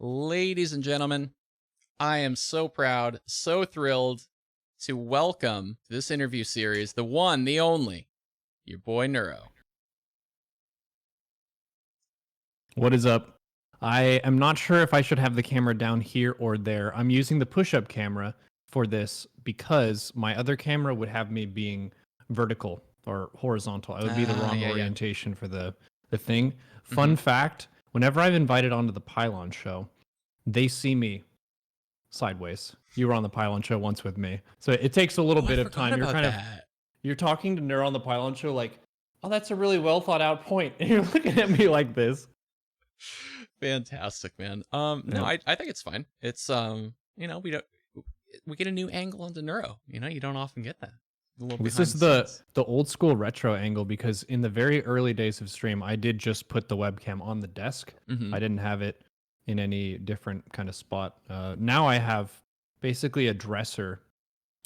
Ladies and gentlemen, I am so proud, so thrilled to welcome to this interview series the one, the only, your boy Neuro. What is up? I am not sure if I should have the camera down here or there. I'm using the push-up camera for this because my other camera would have me being vertical or horizontal. I would be the wrong Yeah. orientation for the thing. Mm-hmm. Fun fact, whenever I've invited onto the Pylon show, they see me sideways. You were on the Pylon show once with me. So it takes a little bit of time. You're talking to Neuro on the Pylon show like, "Oh, that's a really well thought out point." And you're looking at me like this. Fantastic, man. No, I think it's fine. It's we get a new angle onto Neuro. You don't often get that. This is the old school retro angle because in the very early days of stream, I did just put the webcam on the desk. Mm-hmm. I didn't have it in any different kind of spot. Now I have basically a dresser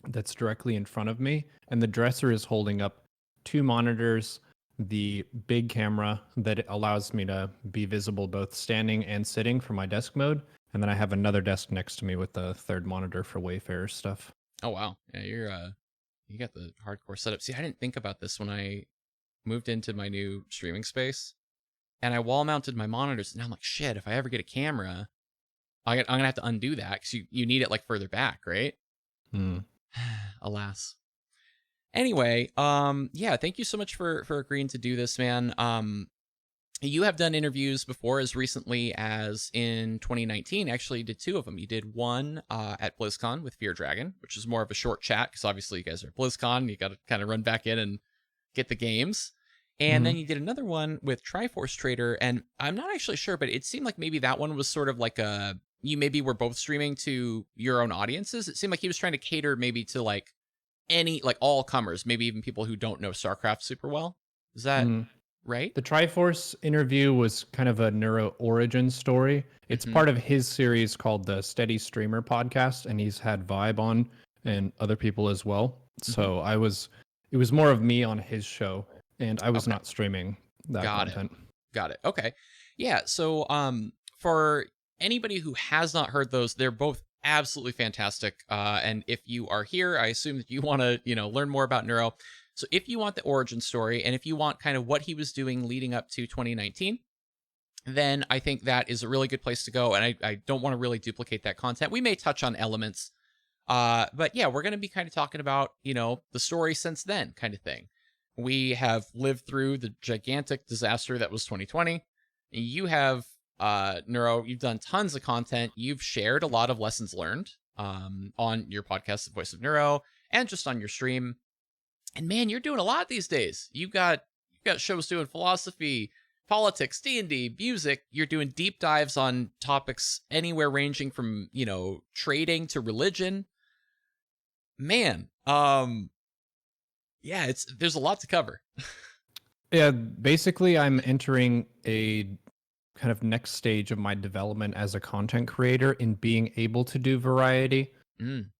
that's directly in front of me, and the dresser is holding up two monitors, the big camera that allows me to be visible both standing and sitting for my desk mode, and then I have another desk next to me with the third monitor for Wayfarer stuff. Oh wow, yeah, you got the hardcore setup. See, I didn't think about this when I moved into my new streaming space, and I wall mounted my monitors. And I'm like, shit, if I ever get a camera, I'm gonna have to undo that because you need it like further back, right? Alas. Anyway, yeah, thank you so much for agreeing to do this, man. You have done interviews before as recently as in 2019. Actually, you did two of them. You did one at BlizzCon with Fear Dragon, which is more of a short chat because obviously you guys are at BlizzCon. You got to kind of run back in and get the games. And then you did another one with Triforce Trader, and I'm not actually sure, but it seemed like maybe that one was sort of like you maybe were both streaming to your own audiences. It seemed like he was trying to cater maybe to like all comers, maybe even people who don't know StarCraft super well. Is that right? The Triforce interview was kind of a Neuro origin story. It's part of his series called the Steady Streamer podcast, and he's had Vibe on and other people as well. So it was more of me on his show, and I was not streaming that content. Got it. Okay. Yeah. So for anybody who has not heard those, they're both absolutely fantastic. And if you are here, I assume that you want to, learn more about Neuro. So if you want the origin story and if you want kind of what he was doing leading up to 2019, then I think that is a really good place to go. And I don't want to really duplicate that content. We may touch on elements, but yeah, we're going to be kind of talking about, the story since then kind of thing. We have lived through the gigantic disaster that was 2020. You have, Neuro, you've done tons of content. You've shared a lot of lessons learned on your podcast, The Voice of Neuro, and just on your stream. And man, you're doing a lot these days. You've got shows doing philosophy, politics, D&D, music. You're doing deep dives on topics anywhere ranging from, trading to religion. Man, yeah, there's a lot to cover. Yeah, basically I'm entering a kind of next stage of my development as a content creator in being able to do variety.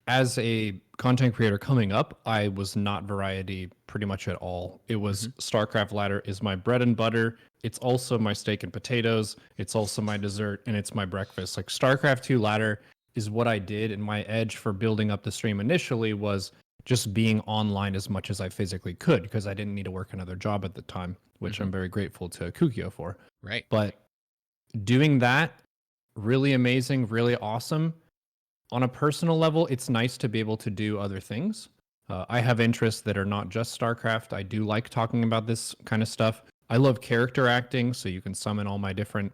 As a content creator coming up, I was not variety pretty much at all. It was StarCraft Ladder is my bread and butter. It's also my steak and potatoes. It's also my dessert, and it's my breakfast. Like StarCraft 2 Ladder is what I did, and my edge for building up the stream initially was just being online as much as I physically could because I didn't need to work another job at the time, which I'm very grateful to Kukio for. Right. But doing that, really amazing, really awesome. On a personal level, it's nice to be able to do other things. I have interests that are not just StarCraft. I do like talking about this kind of stuff. I love character acting, so you can summon all my different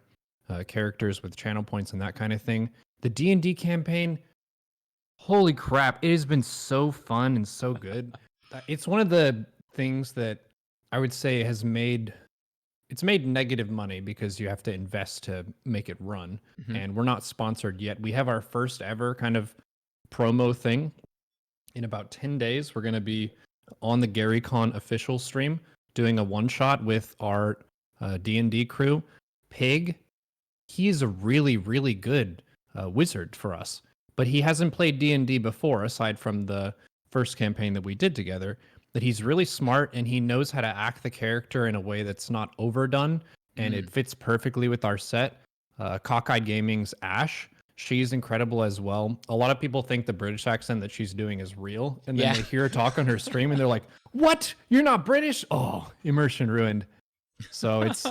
characters with channel points and that kind of thing. The D&D campaign, holy crap, it has been so fun and so good. It's one of the things that I would say has made negative money because you have to invest to make it run. And we're not sponsored yet. We have our first ever kind of promo thing. In about 10 days, we're going to be on the GaryCon official stream doing a one-shot with our D&D crew. Pig, he's a really, really good wizard for us. But he hasn't played D&D before, aside from the first campaign that we did together. That he's really smart and he knows how to act the character in a way that's not overdone and it fits perfectly with our set. Cockeyed Gaming's Ash. She's incredible as well. A lot of people think the British accent that she's doing is real, and then Yeah. they hear her talk on her stream, and they're like, "What? You're not British? Oh, immersion ruined." So it's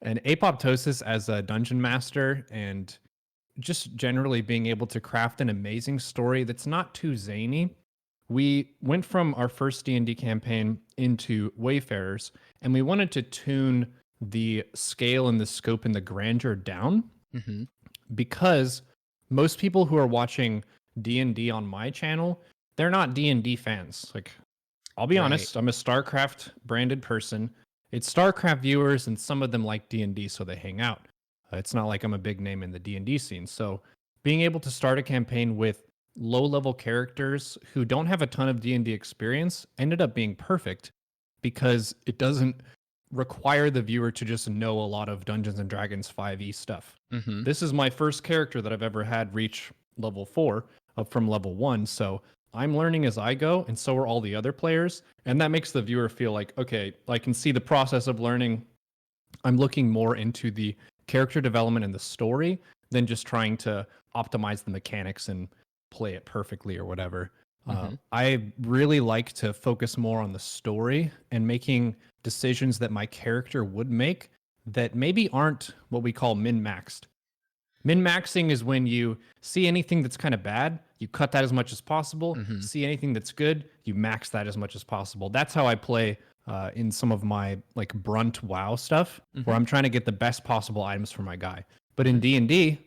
an apoptosis as a dungeon master, and just generally being able to craft an amazing story that's not too zany. We went from our first D&D campaign into Wayfarers, and we wanted to tune the scale and the scope and the grandeur down Hmm. because most people who are watching D&D on my channel, they're not D&D fans. Like, I'll be Right. honest, I'm a StarCraft branded person. It's StarCraft viewers, and some of them like D&D, so they hang out. It's not like I'm a big name in the D&D scene. So being able to start a campaign with low-level characters who don't have a ton of D&D experience ended up being perfect because it doesn't require the viewer to just know a lot of Dungeons and Dragons 5e stuff. Hmm. This is my first character that I've ever had reach level 4 up from level 1, so I'm learning as I go, and so are all the other players, and that makes the viewer feel like, okay, I can see the process of learning. I'm looking more into the character development and the story than just trying to optimize the mechanics and play it perfectly or whatever. Hmm. I really like to focus more on the story and making decisions that my character would make that maybe aren't what we call min-maxed. Min-maxing is when you see anything that's kind of bad, you cut that as much as possible. Hmm. See anything that's good, you max that as much as possible. That's how I play in some of my like brunt WoW stuff, where Hmm. I'm trying to get the best possible items for my guy. But in Hmm. D&D,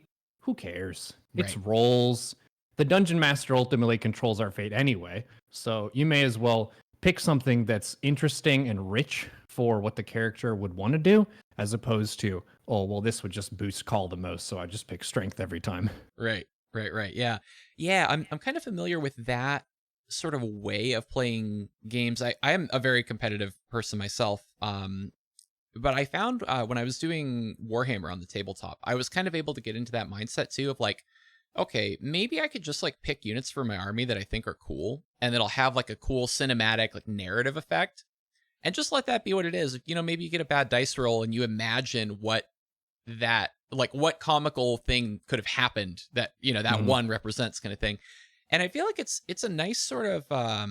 who cares? It's Right. rolls. The dungeon master ultimately controls our fate anyway, so you may as well pick something that's interesting and rich for what the character would want to do, as opposed to, oh, well, this would just boost call the most, so I just pick strength every time. Right. Right. Right. Yeah. Yeah. I'm kind of familiar with that sort of way of playing games. I am a very competitive person myself. But I found when I was doing Warhammer on the tabletop, I was kind of able to get into that mindset too of like, okay, maybe I could just like pick units for my army that I think are cool, and it'll have like a cool cinematic like narrative effect, and just let that be what it is. You know, maybe you get a bad dice roll and you imagine what that like what comical thing could have happened that that Mhm. one represents kind of thing. And I feel like it's a nice sort of a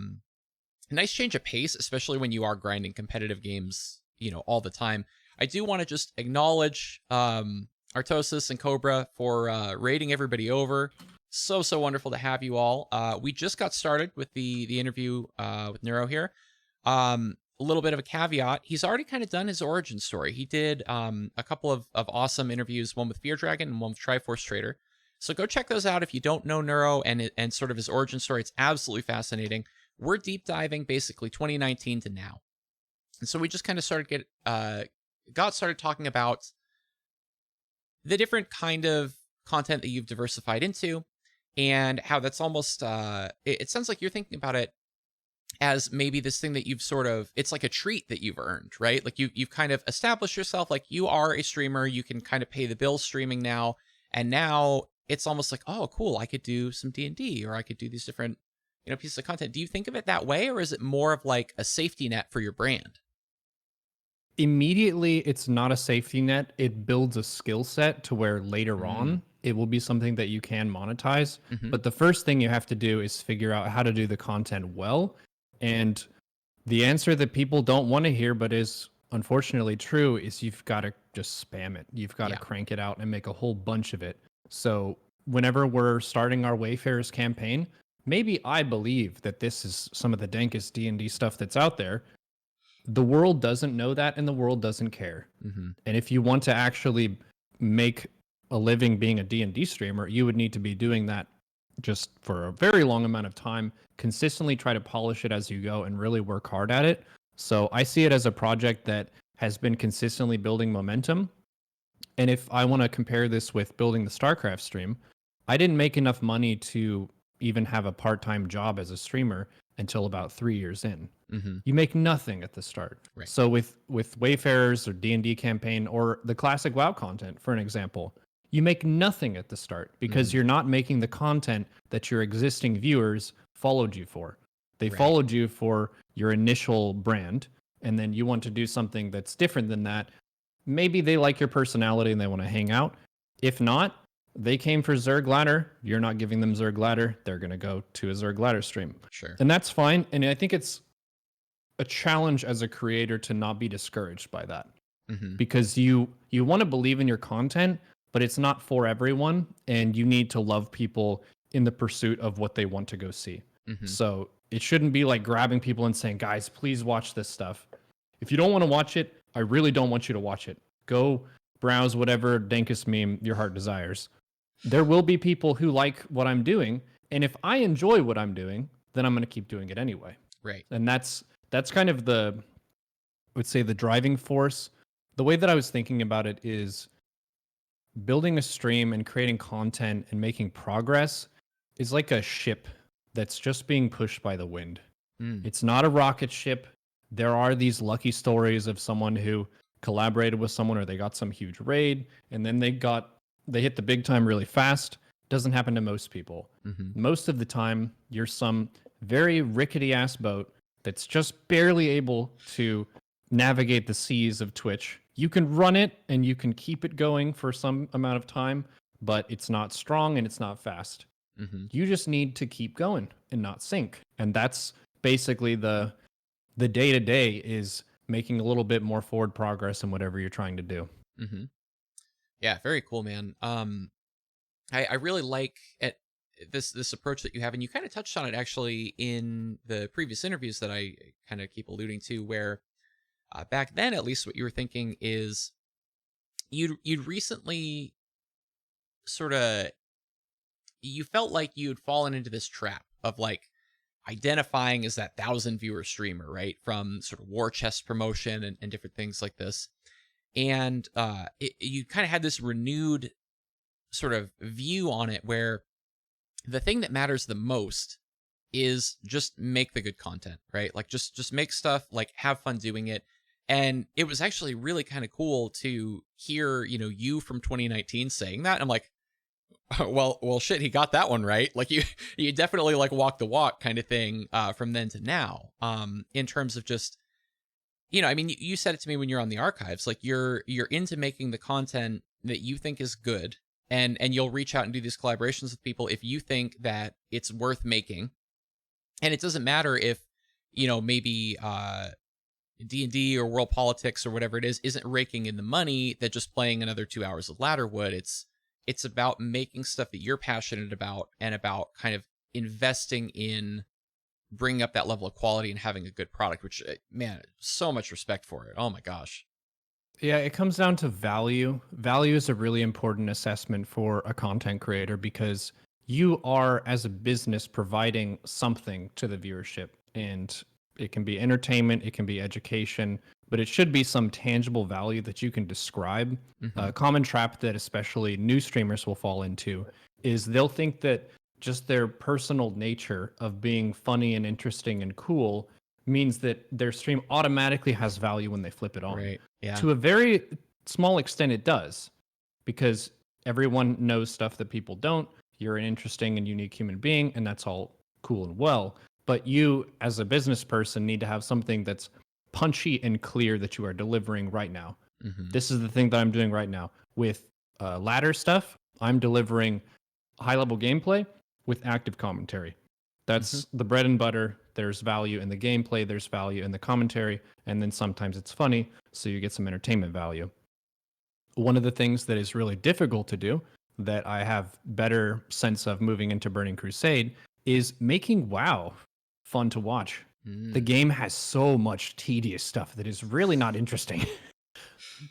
nice change of pace, especially when you are grinding competitive games, all the time. I do want to just acknowledge Artosis and Cobra for raiding everybody over. So wonderful to have you all. We just got started with the interview with Neuro here. A little bit of a caveat: he's already kind of done his origin story. He did a couple of awesome interviews, one with Fear Dragon and one with Triforce Trader. So go check those out if you don't know Neuro and sort of his origin story. It's absolutely fascinating. We're deep diving basically 2019 to now. And so we just kind of got started talking about the different kind of content that you've diversified into, and how that's almost it sounds like you're thinking about it as maybe this thing that you've sort of, it's like a treat that you've earned, right? Like you've kind of established yourself, like you are a streamer, you can kind of pay the bills streaming now, and now it's almost like, oh cool, I could do some D&D, or I could do these different pieces of content. Do you think of it that way, or is it more of like a safety net for your brand? Immediately, it's not a safety net. It builds a skill set to where later Mm. on it will be something that you can monetize. Hmm. But the first thing you have to do is figure out how to do the content well. And the answer that people don't want to hear, but is unfortunately true, is you've got to just spam it. You've got to Yeah. crank it out and make a whole bunch of it. So whenever we're starting our Wayfarers campaign, maybe I believe that this is some of the dankest D&D stuff that's out there. The world doesn't know that, and the world doesn't care. Hmm. And if you want to actually make a living being a D&D streamer, you would need to be doing that just for a very long amount of time, consistently try to polish it as you go and really work hard at it. So I see it as a project that has been consistently building momentum. And if I want to compare this with building the StarCraft stream, I didn't make enough money to even have a part-time job as a streamer until about 3 years in. Hmm. You make nothing at the start. Right. So with Wayfarers or D&D campaign or the classic WoW content, for an example, you make nothing at the start because Hmm. you're not making the content that your existing viewers followed you for. They Right. followed you for your initial brand, and then you want to do something that's different than that. maybe they like your personality and they want to hang out. If not, they came for Zerg Ladder. You're not giving them Zerg Ladder. They're going to go to a Zerg Ladder stream. Sure. And that's fine. And I think it's a challenge as a creator to not be discouraged by that. Because you want to believe in your content, but it's not for everyone, and you need to love people in the pursuit of what they want to go see. So it shouldn't be like grabbing people and saying, guys, please watch this stuff. If you don't want to watch it, I really don't want you to watch it. Go browse whatever dankest meme your heart desires. There will be people who like what I'm doing, and if I enjoy what I'm doing, then I'm going to keep doing it anyway. Right. And that's kind of I would say the driving force. The way that I was thinking about it is building a stream and creating content and making progress is like a ship that's just being pushed by the wind. It's not a rocket ship. There are these lucky stories of someone who collaborated with someone or they got some huge raid and then they hit the big time really fast. Doesn't happen to most people. Most of the time, you're some very rickety ass boat that's just barely able to navigate the seas of Twitch. You can run it and you can keep it going for some amount of time, but it's not strong and it's not fast. You just need to keep going and not sink. And that's basically the day-to-day is making a little bit more forward progress in whatever you're trying to do. Yeah, very cool, man. I really like this approach that you have, and you kind of touched on it actually in the previous interviews that I kind of keep alluding to, where back then, at least, what you were thinking is you'd recently sort of you felt like you'd fallen into this trap of like identifying as that 1,000 viewer streamer, right? From sort of war chest promotion and different things like this, and you kind of had this renewed sort of view on it where the thing that matters the most is just make the good content, right? Like just make stuff, like have fun doing it. And it was actually really kind of cool to hear, you from 2019 saying that. I'm like, well, shit, he got that one right. Like you definitely like walk the walk kind of thing from then to now. In terms of just, I mean, you said it to me when you're on the archives, like you're into making the content that you think is good, and you'll reach out and do these collaborations with people if you think that it's worth making. And it doesn't matter if, maybe D&D or world politics or whatever it is isn't raking in the money that just playing another 2 hours of ladder would. It's about making stuff that you're passionate about and about kind of investing in bringing up that level of quality and having a good product, which, man, so much respect for it. Oh my gosh. Yeah, it comes down to value. Value is a really important assessment for a content creator because you are, as a business, providing something to the viewership. And it can be entertainment, it can be education, but it should be some tangible value that you can describe. A common trap that especially new streamers will fall into is they'll think that just their personal nature of being funny and interesting and cool means that their stream automatically has value when they flip it on. Right. Yeah. To a very small extent, it does, because everyone knows stuff that people don't. You're an interesting and unique human being, and that's all cool and well. But you, as a business person, need to have something that's punchy and clear that you are delivering right now. This is the thing that I'm doing right now. With ladder stuff, I'm delivering high-level gameplay with active commentary. That's the bread and butter. There's value in the gameplay, there's value in the commentary, and then sometimes it's funny, so you get some entertainment value. One of the things that is really difficult to do, that I have better sense of moving into Burning Crusade, is making WoW fun to watch. The game has so much tedious stuff that is really not interesting.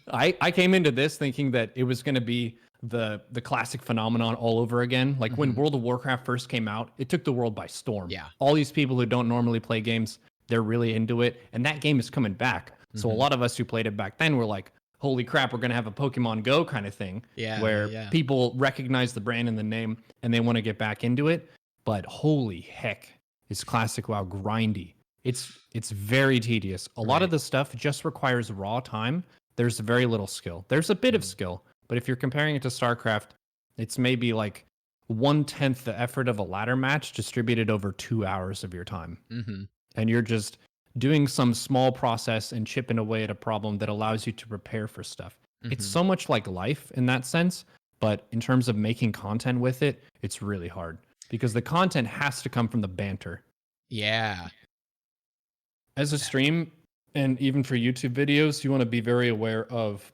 I came into this thinking that it was going to be the classic phenomenon all over again. Like when World of Warcraft first came out, it took the world by storm. Yeah. All these people who don't normally play games, they're really into it. And that game is coming back. So a lot of us who played it back then were like, holy crap, we're going to have a Pokemon Go kind of thing. Yeah, where yeah. people recognize the brand and the name and they want to get back into it. But holy heck, is classic WoW grindy. It's very tedious. A lot of the stuff just requires raw time. There's very little skill. There's a bit of skill, but if you're comparing it to StarCraft, it's maybe like 1/10 the effort of a ladder match distributed over 2 hours of your time. And you're just doing some small process and chipping away at a problem that allows you to prepare for stuff. It's Hmm. so much like life in that sense, but in terms of making content with it, it's really hard because the content has to come from the banter. Yeah. As a stream and even for YouTube videos, you want to be very aware of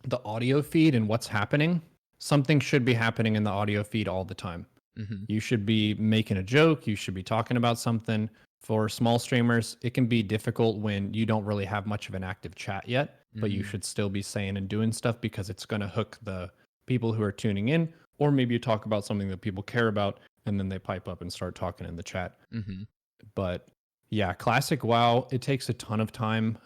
the audio feed and what's happening. Something should be happening in the audio feed all the time. Hmm. You should be making a joke, you should be talking about something. For small streamers, it can be difficult when you don't really have much of an active chat yet, but you Hmm. should still be saying and doing stuff because it's going to hook the people who are tuning in. Or maybe you talk about something that people care about and then they pipe up and start talking in the chat. Hmm. But yeah, classic WoW, it takes a ton of time.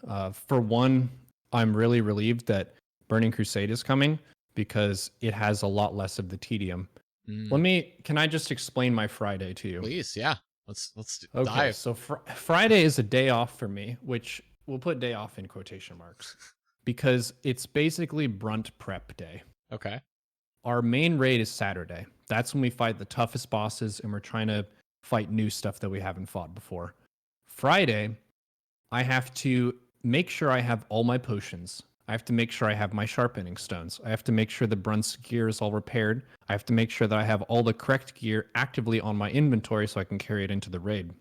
For one, I'm really relieved that Burning Crusade is coming because it has a lot less of the tedium. Mm. Can I just explain my Friday to you? Please, yeah. Let's Okay, dive. so Friday is a day off for me, which we'll put day off in quotation marks because it's basically brunt prep day. Okay. Our main raid is Saturday. That's when we fight the toughest bosses and we're trying to fight new stuff that we haven't fought before. Friday, I have to make sure I have all my potions. I have to make sure I have my sharpening stones. I have to make sure the Brunt's gear is all repaired. I have to make sure that I have all the correct gear actively on my inventory so I can carry it into the raid.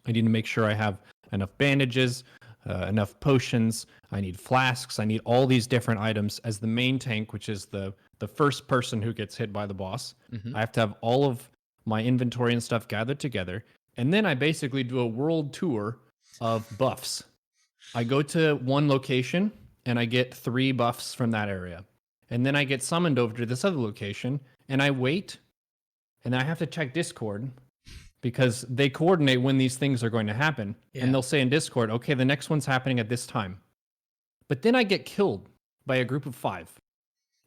I need to make sure I have enough bandages, enough potions. I need flasks. I need all these different items as the main tank, which is the first person who gets hit by the boss. Hmm. I have to have all of my inventory and stuff gathered together. And then I basically do a world tour of buffs. I go to one location and I get 3 buffs from that area. And then I get summoned over to this other location and I wait and I have to check Discord because they coordinate when these things are going to happen. Yeah. And they'll say in Discord, okay, the next one's happening at this time. But then I get killed by a group of 5.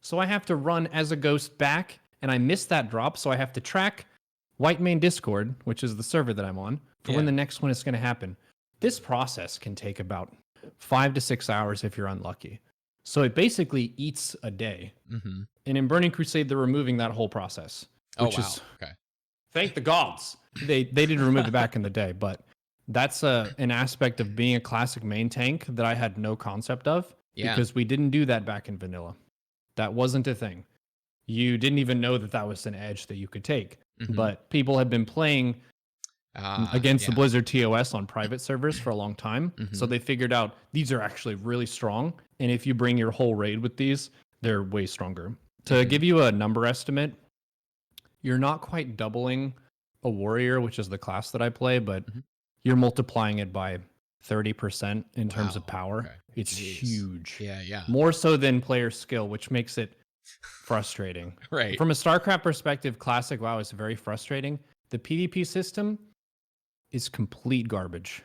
So I have to run as a ghost back and I miss that drop. So I have to track White Main Discord, which is the server that I'm on, for when Yeah. the next one is going to happen. This process can take about 5 to 6 hours if you're unlucky. So it basically eats a day. Hmm. And in Burning Crusade, they're removing that whole process, Oh which wow. is Okay. thank the gods. They did remove it back in the day, but that's an aspect of being a classic main tank that I had no concept of Yeah. because we didn't do that back in vanilla. That wasn't a thing. You didn't even know that that was an edge that you could take. Hmm. But people had been playing against the Yeah. Blizzard TOS on private servers for a long time. So Hmm. they figured out these are actually really strong. And if you bring your whole raid with these, they're way stronger. To Mhm. give you a number estimate, you're not quite doubling a warrior, which is the class that I play, but Mhm. you're multiplying it by 30% in terms of Wow. power. Okay. It's Jeez. huge. Yeah. Yeah. More so than player skill, which makes it frustrating. Right. From a StarCraft perspective, Classic WoW is very frustrating. The PvP system is complete garbage.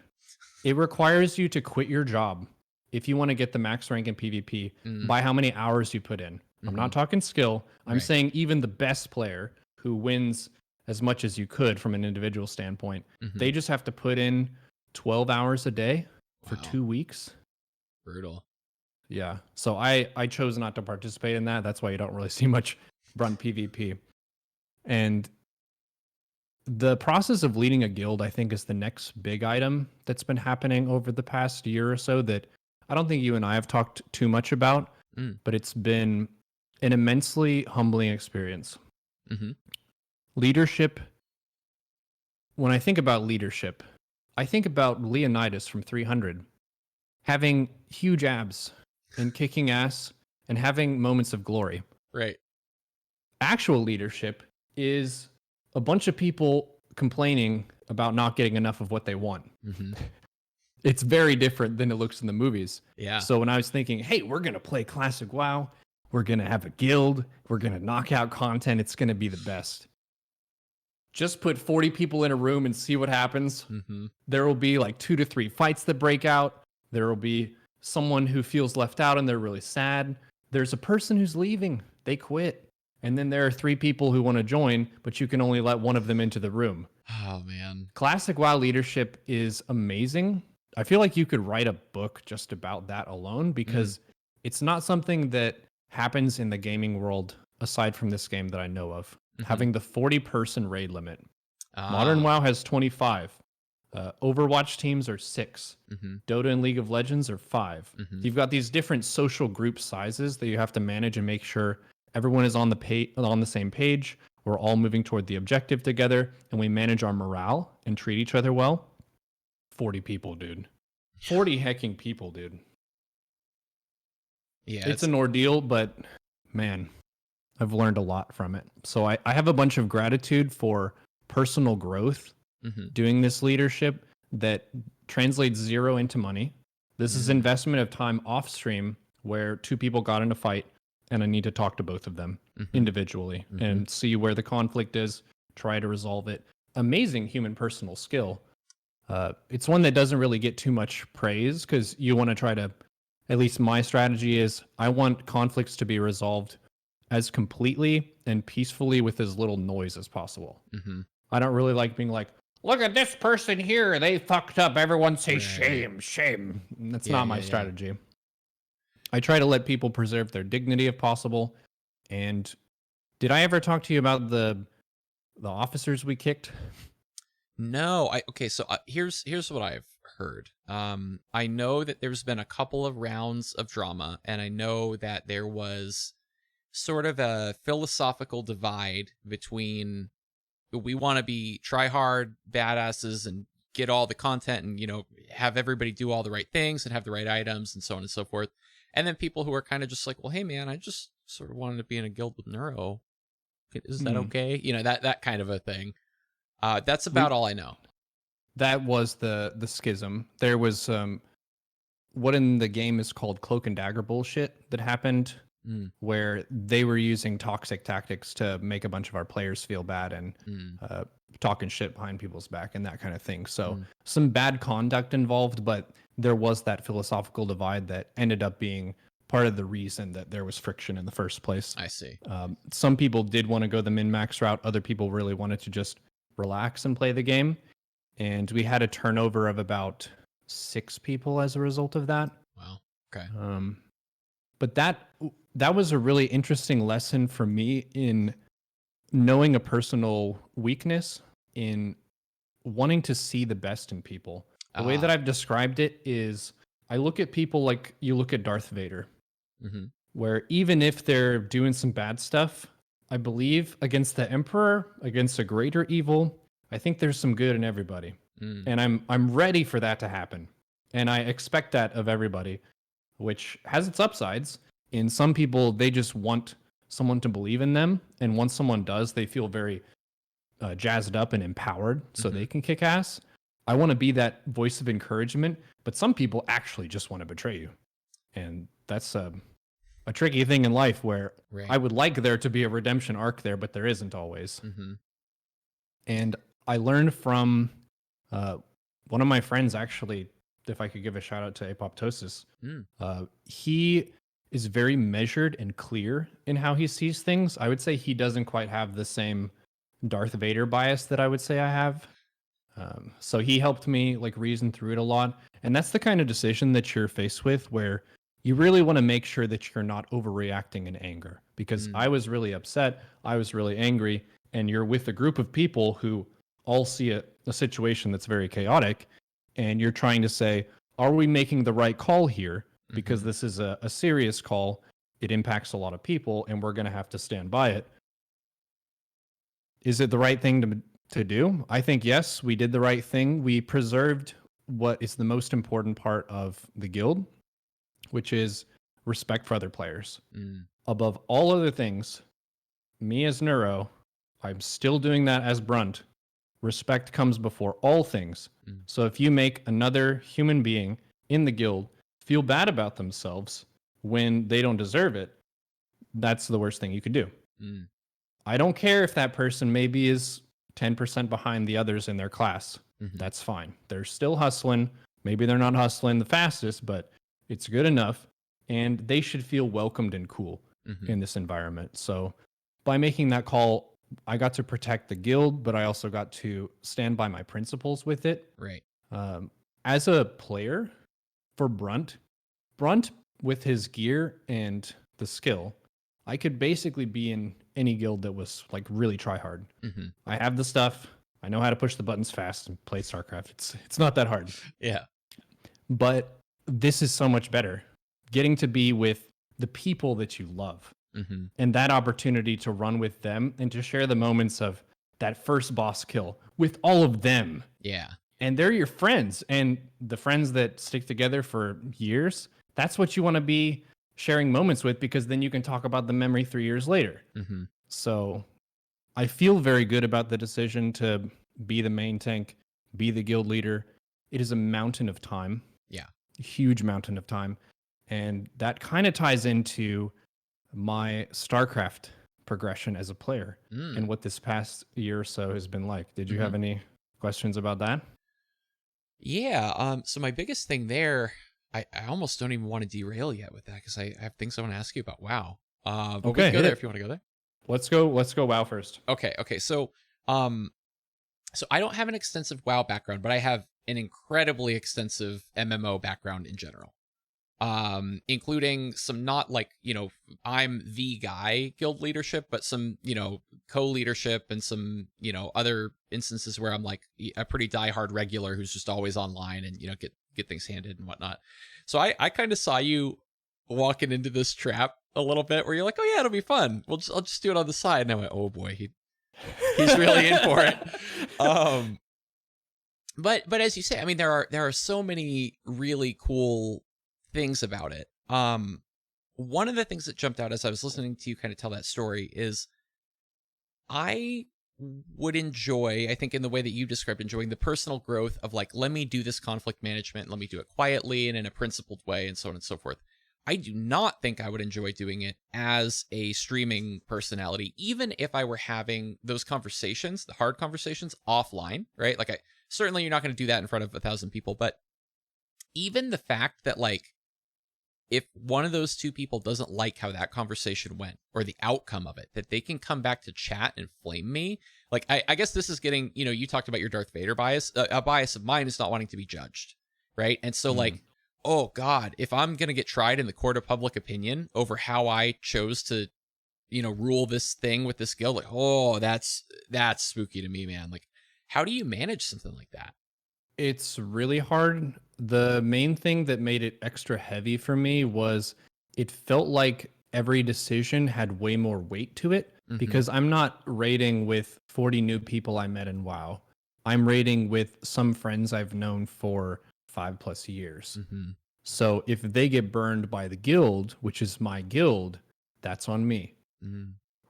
It requires you to quit your job if you want to get the max rank in PvP Mm. by how many hours you put in. I'm not talking skill. I'm Right. saying even the best player who wins as much as you could from an individual standpoint, Mhm. they just have to put in 12 hours a day for Wow. 2 weeks. Brutal. Yeah. So I chose not to participate in that. That's why you don't really see much brunt PvP. And the process of leading a guild, I think, is the next big item that's been happening over the past year or so that I don't think you and I have talked too much about, Mm. but it's been an immensely humbling experience. Mhm. Leadership, when I think about leadership, I think about Leonidas from 300 having huge abs and kicking ass and having moments of glory. Right. Actual leadership is a bunch of people complaining about not getting enough of what they want. Mhm. It's very different than it looks in the movies. Yeah. So when I was thinking, hey, we're going to play Classic WoW, we're going to have a guild, we're going to knock out content, it's going to be the best. Just put 40 people in a room and see what happens. Mhm. There will be like 2 to 3 fights that break out. There will be someone who feels left out and they're really sad. There's a person who's leaving, they quit. And then there are 3 people who want to join, but you can only let one of them into the room. Oh man. Classic WoW leadership is amazing. I feel like you could write a book just about that alone because it's not something that happens in the gaming world aside from this game that I know of. Mhm. Having the 40-person raid limit. Modern WoW has 25. Overwatch teams are 6. Mm-hmm. Dota and League of Legends are 5. Mm-hmm. You've got these different social group sizes that you have to manage and make sure everyone is on the same page. We're all moving toward the objective together, and we manage our morale and treat each other well. 40 people, dude. 40 hecking people, dude. Yeah, It's an ordeal, but man, I've learned a lot from it. So I have a bunch of gratitude for personal growth mm-hmm. doing this leadership that translates zero into money. This is investment of time off stream where 2 people got in a fight and I need to talk to both of them individually and see where the conflict is, try to resolve it. Amazing human personal skill. It's one that doesn't really get too much praise because you want to try to, at least my strategy is I want conflicts to be resolved as completely and peacefully with as little noise as possible. Mm-hmm. I don't really like being like, look at this person here, they fucked up, everyone say Right. shame, shame. That's Yeah, not my yeah. strategy. I try to let people preserve their dignity if possible. And did I ever talk to you about the officers we kicked? No, okay. So here's what I've heard. I know that there's been a couple of rounds of drama, and I know that there was sort of a philosophical divide between we want to be try hard badasses and get all the content and have everybody do all the right things and have the right items and so on and so forth, and then people who are kind of just like, well, hey man, I just sort of wanted to be in a guild with Neuro. Is that okay? That kind of a thing. That's about all I know. That was the schism. There was what in the game is called cloak and dagger bullshit that happened, where they were using toxic tactics to make a bunch of our players feel bad and talking shit behind people's back and that kind of thing. So some bad conduct involved, but there was that philosophical divide that ended up being part of the reason that there was friction in the first place. I see. Some people did want to go the min-max route. Other people really wanted to just relax and play the game. And we had a turnover of about 6 people as a result of that. Wow. Okay. But that was a really interesting lesson for me in knowing a personal weakness, in wanting to see the best in people. The way that I've described it is I look at people like you look at Darth Vader, where even if they're doing some bad stuff, I believe against the Emperor, against a greater evil, I think there's some good in everybody. And I'm ready for that to happen. And I expect that of everybody, which has its upsides. In some people, they just want someone to believe in them. And once someone does, they feel very jazzed up and empowered so they can kick ass. I want to be that voice of encouragement, but some people actually just want to betray you. And that's a tricky thing in life where I would like there to be a redemption arc there, but there isn't always. And I learned from one of my friends, actually, if I could give a shout out to Apoptosis. He is very measured and clear in how he sees things. I would say he doesn't quite have the same Darth Vader bias that I would say I have. So he helped me like reason through it a lot. And that's the kind of decision that you're faced with where you really want to make sure that you're not overreacting in anger. Because I was really upset, I was really angry, and you're with a group of people who all see a situation that's very chaotic, and you're trying to say, are we making the right call here? Because this is a serious call. It impacts a lot of people, and we're going to have to stand by it. Is it the right thing to do? I think yes, we did the right thing. We preserved what is the most important part of the guild, which is respect for other players. Above all other things, me as Neuro, I'm still doing that as Brunt. Respect comes before all things. So if you make another human being in the guild feel bad about themselves when they don't deserve it, that's the worst thing you could do. I don't care if that person maybe is 10% behind the others in their class. That's fine. They're still hustling. Maybe they're not hustling the fastest, but it's good enough. And they should feel welcomed and cool in this environment. So by making that call, I got to protect the guild, but I also got to stand by my principles with it. Right. As a player for Brunt with his gear and the skill, I could basically be in any guild that was like really try hard. I have the stuff. I know how to push the buttons fast and play StarCraft. It's not that hard. Yeah. But this is so much better. Getting to be with the people that you love Mm-hmm. and that opportunity to run with them and to share the moments of that first boss kill with all of them. Yeah. And they're your friends, and the friends that stick together for years, that's what you want to be sharing moments with, because then you can talk about the memory 3 years later. Mm-hmm. So I feel very good about the decision to be the main tank, be the guild leader. It is a mountain of time. Yeah. A huge mountain of time. And that kind of ties into my StarCraft progression as a player and what this past year or so has been like. Did you have any questions about that? Yeah. So my biggest thing there, I almost don't even want to derail yet with that because I have things I want to ask you about. WoW. But we Okay, can go hit there it. if you want to go there. Let's go WoW first. Okay. So I don't have an extensive WoW background, but I have an incredibly extensive MMO background in general. Including some not like, I'm the guy guild leadership, but some, co-leadership and some, other instances where I'm like a pretty diehard regular who's just always online and, get things handed and whatnot. So I kind of saw you walking into this trap a little bit where you're like, oh yeah, it'll be fun. I'll just do it on the side. And I went, oh boy, he's really in for it. But as you say, I mean, there are so many really cool things about it. One of the things that jumped out as I was listening to you kind of tell that story is I would enjoy, I think in the way that you described, enjoying the personal growth of like, let me do this conflict management, let me do it quietly and in a principled way and so on and so forth. I do not think I would enjoy doing it as a streaming personality, even if I were having those conversations, the hard conversations offline, right? Like certainly you're not going to do that in front of 1,000 people, but even the fact that like, if one of those two people doesn't like how that conversation went or the outcome of it, that they can come back to chat and flame me. Like, I guess this is getting, you talked about your Darth Vader bias. A bias of mine is not wanting to be judged, right? And so like, oh God, if I'm going to get tried in the court of public opinion over how I chose to, rule this thing with this guild, like, oh, that's spooky to me, man. Like, how do you manage something like that? It's really hard. The main thing that made it extra heavy for me was it felt like every decision had way more weight to it, because I'm not raiding with 40 new people I met in WoW. I'm raiding with some friends I've known for 5+ years. So if they get burned by the guild, which is my guild, that's on me.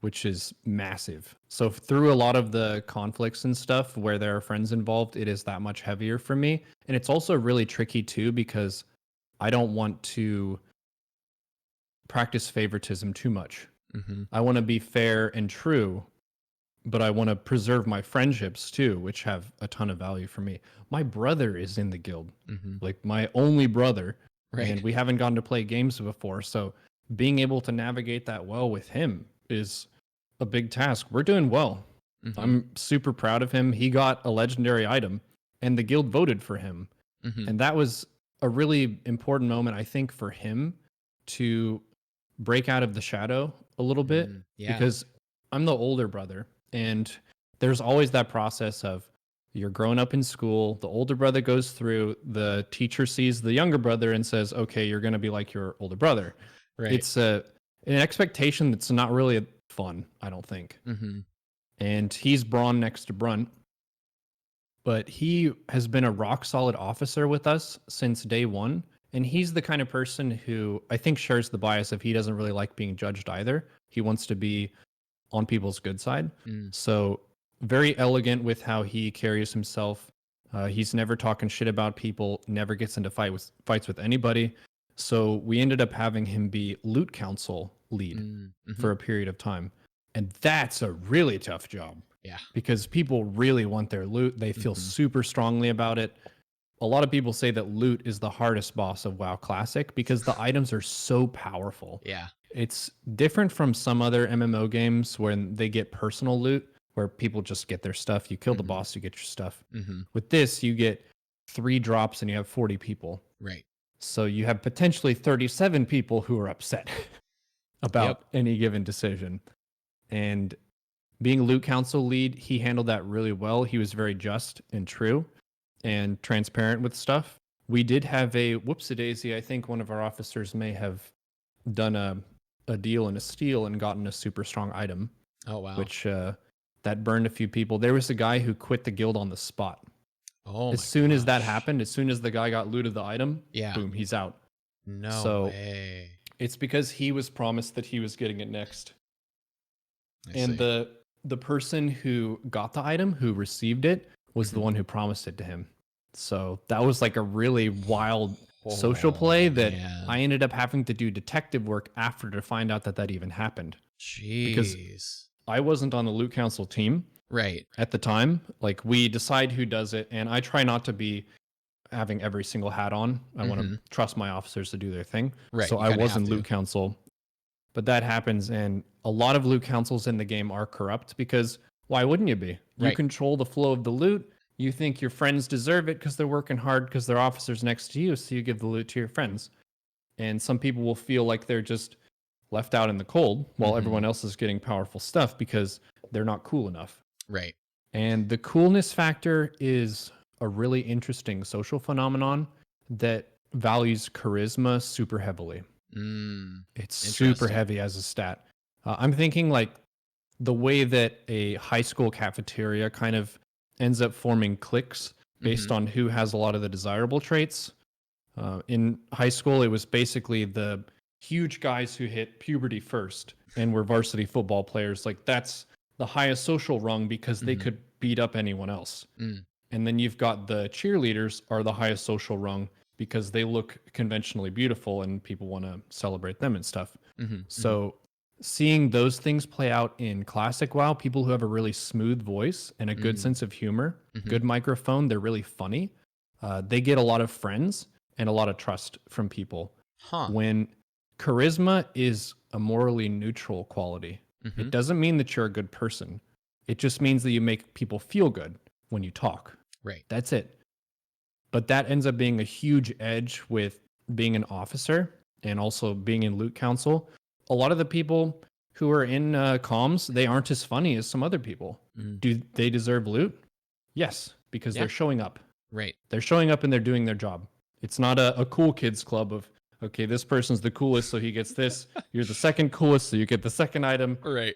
Which is massive. So through a lot of the conflicts and stuff where there are friends involved, it is that much heavier for me. And it's also really tricky too, because I don't want to practice favoritism too much. I want to be fair and true, but I want to preserve my friendships too, which have a ton of value for me. My brother is in the guild, like my only brother, and we haven't gotten to play games before. So being able to navigate that well with him is a big task. We're doing well. I'm super proud of him. He got a legendary item and the guild voted for him. And that was a really important moment, I think, for him to break out of the shadow a little bit, because I'm the older brother, and there's always that process of you're growing up in school, the older brother goes through, the teacher sees the younger brother and says, okay, you're going to be like your older brother. It's an expectation that's not really fun, I don't think. And he's brawn next to Brunt, but he has been a rock solid officer with us since day one. And he's the kind of person who I think shares the bias of he doesn't really like being judged either. He wants to be on people's good side. So very elegant with how he carries himself. He's never talking shit about people, never gets into fights with anybody. So we ended up having him be loot council lead for a period of time. And that's a really tough job. Because people really want their loot. They feel super strongly about it. A lot of people say that loot is the hardest boss of WoW Classic because the items are so powerful. It's different from some other MMO games when they get personal loot, where people just get their stuff. You kill the boss, you get your stuff. With this, you get 3 drops and you have 40 people. So you have potentially 37 people who are upset about any given decision. And being loot council lead, he handled that really well. He was very just and true and transparent with stuff. We did have a whoopsie-daisy. I think one of our officers may have done a deal and a steal and gotten a super strong item, Oh wow. which that burned a few people. There was a guy who quit the guild on the spot. Oh As my soon as that gosh. happened, as soon as the guy got looted the item, Yeah. boom, he's out. No So way. it's because he was promised that he was getting it next. I And see. the person who got the item, who received it, was the Mhm. one who promised it to him. So that was like a really wild social play Oh that man. I ended up having to do detective work after to find out that that even happened, because Jeez. I wasn't on the loot council team Right. at the time. Like, we decide who does it, and I try not to be having every single hat on. I want to Mhm. trust my officers to do their thing. Right. So You I kind of was have in to. loot council, but that happens, and a lot of loot councils in the game are corrupt because why wouldn't you be? You Right. control the flow of the loot. You think your friends deserve it because they're working hard because their officers next to you, so you give the loot to your friends. And some people will feel like they're just left out in the cold while Mhm. everyone else is getting powerful stuff because they're not cool enough. Right. And the coolness factor is a really interesting social phenomenon that values charisma super heavily. Mm. It's super Interesting. heavy as a stat. I'm thinking like the way that a high school cafeteria kind of ends up forming cliques based Mhm. on who has a lot of the desirable traits. In high school, it was basically the huge guys who hit puberty first and were varsity football players. Like, that's the highest social rung because they Mhm. could beat up anyone else. Mm. And then you've got the cheerleaders are the highest social rung because they look conventionally beautiful and people want to celebrate them and stuff. Mhm. Mhm. So seeing those things play out in classic WoW, people who have a really smooth voice and a good Mm. sense of humor, Mhm. good microphone, they're really funny. They get a lot of friends and a lot of trust from people. Huh. When charisma is a morally neutral quality, it Mhm. doesn't mean that you're a good person. It just means that you make people feel good when you talk. Right. That's it. But that ends up being a huge edge with being an officer and also being in loot council. A lot of the people who are in comms, they aren't as funny as some other people. Mm. Do they deserve loot? Yes, because Yeah. they're showing up. Right. They're showing up and they're doing their job. It's not a cool kids club of, okay, this person's the coolest, so he gets this. You're the second coolest, so you get the second item. Right.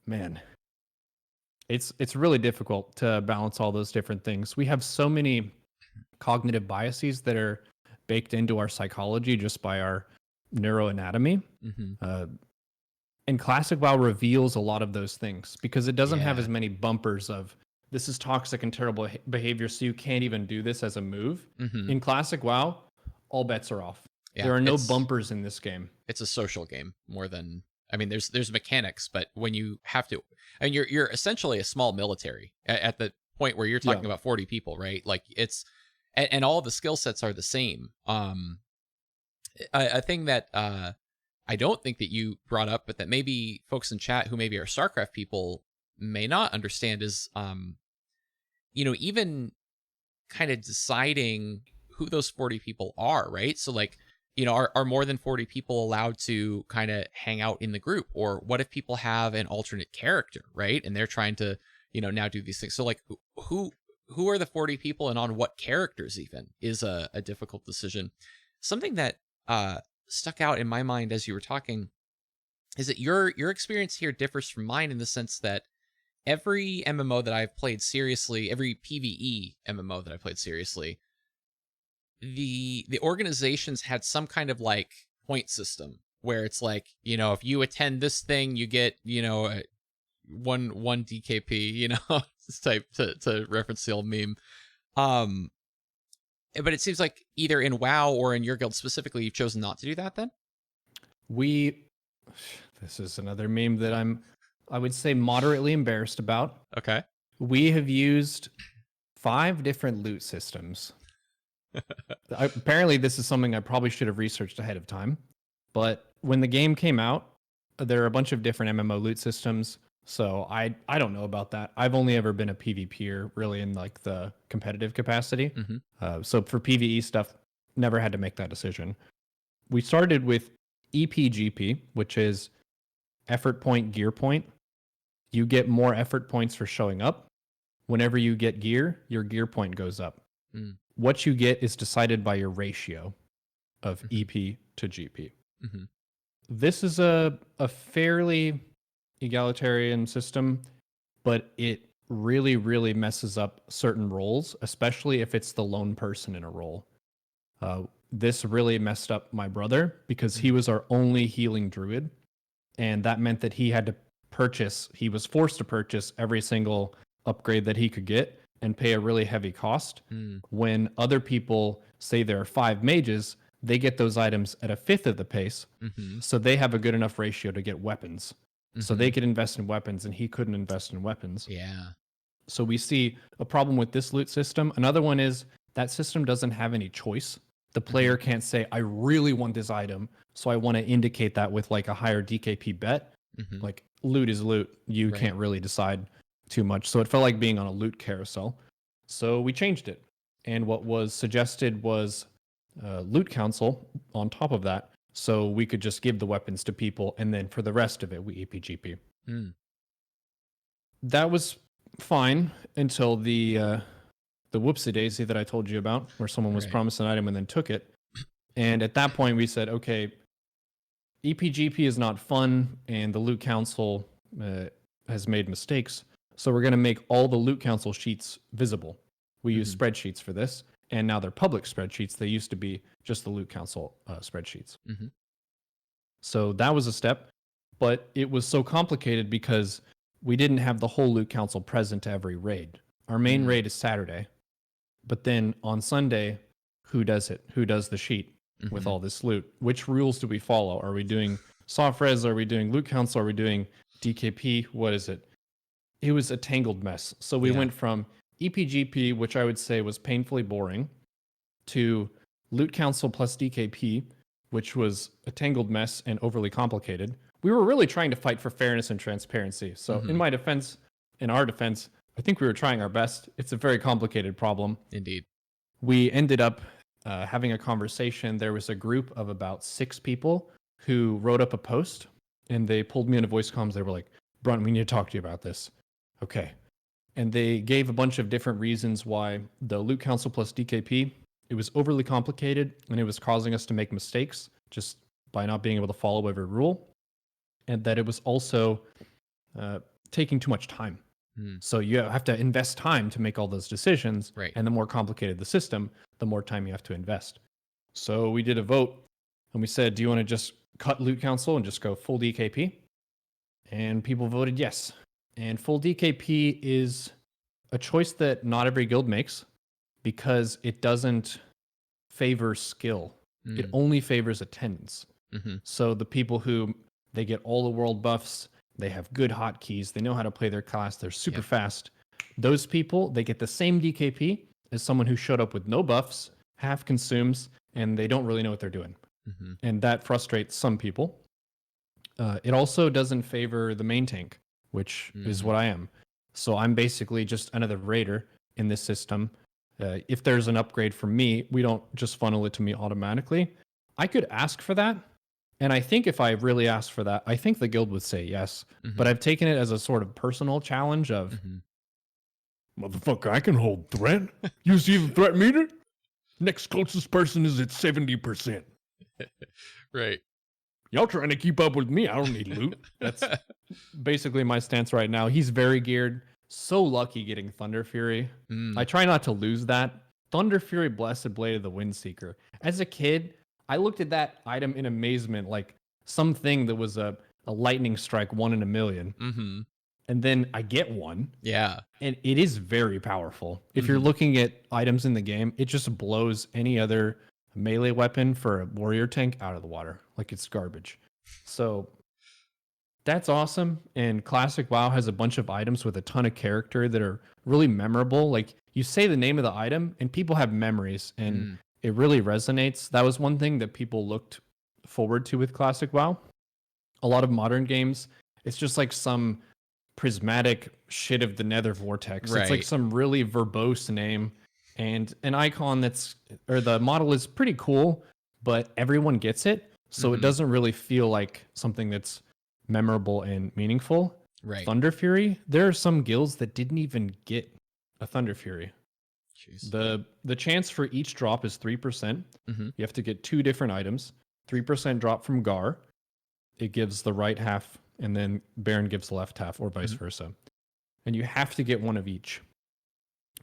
Man, it's really difficult to balance all those different things. We have so many cognitive biases that are baked into our psychology just by our neuroanatomy. Mhm. Uh, and Classic WoW reveals a lot of those things because it doesn't have Yeah. as many bumpers of this is toxic and terrible behavior, so you can't even do this as a move. Mhm. In Classic WoW, all bets are off. Yeah. There are no bumpers in this game. It's a social game more than, I mean, there's mechanics, but when you have to, and you're essentially a small military at the point where you're Yeah. talking about 40 people, right? Like it's, and all the skill sets are the same. A thing that I don't think that you brought up, but that maybe folks in chat who maybe are StarCraft people may not understand is, even kind of deciding who those 40 people are, right? So like, are more than 40 people allowed to kind of hang out in the group? Or what if people have an alternate character, right? And they're trying to, now do these things. So like who are the 40 people and on what characters even is a difficult decision. Something that stuck out in my mind as you were talking is that your experience here differs from mine in the sense that every MMO that I've played seriously, every PvE MMO that I played seriously, the organizations had some kind of like point system where it's like, if you attend this thing, you get, one DKP, this type to reference the old meme. Um, but it seems like either in WoW or in your guild specifically, you've chosen not to do that then? We, this is another meme that I would say, moderately embarrassed about. Okay. We have used 5 different loot systems. Apparently, this is something I probably should have researched ahead of time. But when the game came out, there are a bunch of different MMO loot systems. So I don't know about that. I've only ever been a PvPer, really, in like the competitive capacity. Mm-hmm. So for PvE stuff, never had to make that decision. We started with EPGP, which is effort point, gear point. you get more effort points for showing up. Whenever you get gear, your gear point goes up. Mm. What you get is decided by your ratio of Mhm. EP to GP. Mhm. This is a fairly egalitarian system, but it really, really messes up certain roles, especially if it's the lone person in a role. This really messed up my brother because he Mm. was our only healing druid. And that meant that he was forced to purchase every single upgrade that he could get and pay a really heavy cost. Mm. When other people, say there are 5 mages, they get those items at a fifth of the pace. Mhm. So they have a good enough ratio to get weapons. So they Mhm. could invest in weapons and he couldn't invest in weapons. Yeah. So we see a problem with this loot system. Another one is that system doesn't have any choice. The player can't say, I really want this item, so I want to indicate that with like a higher DKP bet. Mhm. Like loot is loot. You Right. can't really decide too much. So it felt like being on a loot carousel. So we changed it. And what was suggested was loot council on top of that. So we could just give the weapons to people. And then for the rest of it, we EPGP. Mm. That was fine until the whoopsie daisy that I told you about, where someone was Right. promised an item and then took it. And at that point, we said, okay, EPGP is not fun, and the loot council has made mistakes. So we're going to make all the loot council sheets visible. We use spreadsheets for this, and now they're public spreadsheets. They used to be just the loot council spreadsheets. Mhm. So that was a step, but it was so complicated because we didn't have the whole loot council present to every raid. Our main raid is Saturday, but then on Sunday, who does it? Who does the sheet with Mhm. all this loot? Which rules do we follow? Are we doing soft res? Are we doing loot council? Are we doing DKP? What is it? It was a tangled mess. So we Yeah. went from EPGP, which I would say was painfully boring, to loot council plus DKP, which was a tangled mess and overly complicated. We were really trying to fight for fairness and transparency. So in my defense, in our defense, I think we were trying our best. It's a very complicated problem. Indeed. We ended up having a conversation. There was a group of about 6 people who wrote up a post, and they pulled me into voice comms. They were like, Brunt, we need to talk to you about this. Okay. And they gave a bunch of different reasons why the loot council plus DKP, it was overly complicated and it was causing us to make mistakes just by not being able to follow every rule. And that it was also taking too much time. So you have to invest time to make all those decisions. Right. And the more complicated the system, the more time you have to invest. So we did a vote and we said, do you want to just cut loot council and just go full DKP? And people voted yes. And full DKP is a choice that not every guild makes because it doesn't favor skill. It only favors attendance. So the people who they get all the world buffs, they have good hotkeys, they know how to play their class, they're super fast. Those people, they get the same DKP as someone who showed up with no buffs, half consumes, and they don't really know what they're doing. And that frustrates some people. It also doesn't favor the main tank, which is what I am. So I'm basically just another raider in this system. If there's an upgrade from me, we don't just funnel it to me automatically. I could ask for that. And I think if I really asked for that, I think the guild would say yes. But I've taken it as a sort of personal challenge of, motherfucker, I can hold threat. You see the threat meter? Next closest person is at 70%. Right. Y'all trying to keep up with me. I don't need loot. That's basically my stance right now. He's very geared. So lucky getting Thunder Fury. I try not to lose that. Thunder Fury, Blessed Blade of the Windseeker. As a kid, I looked at that item in amazement, like something that was a lightning strike 1 in a million. And then I get one. Yeah. And it is very powerful. If you're looking at items in the game, it just blows any other melee weapon for a warrior tank out of the water. Like it's garbage. So that's awesome. And Classic WoW has a bunch of items with a ton of character that are really memorable. Like you say the name of the item and people have memories and it really resonates. That was one thing that people looked forward to with Classic WoW. A lot of modern games, it's just like some prismatic shit of the nether vortex. It's like some really verbose name and an icon or the model is pretty cool, but everyone gets it. So it doesn't really feel like something that's memorable and meaningful. Right. Thunder Fury, there are some guilds that didn't even get a Thunder Fury. Jeez. The chance for each drop is 3%. Mm-hmm. You have to get 2 different items. 3% drop from Gar. It gives the right half, and then Baron gives the left half, or vice versa. And you have to get one of each.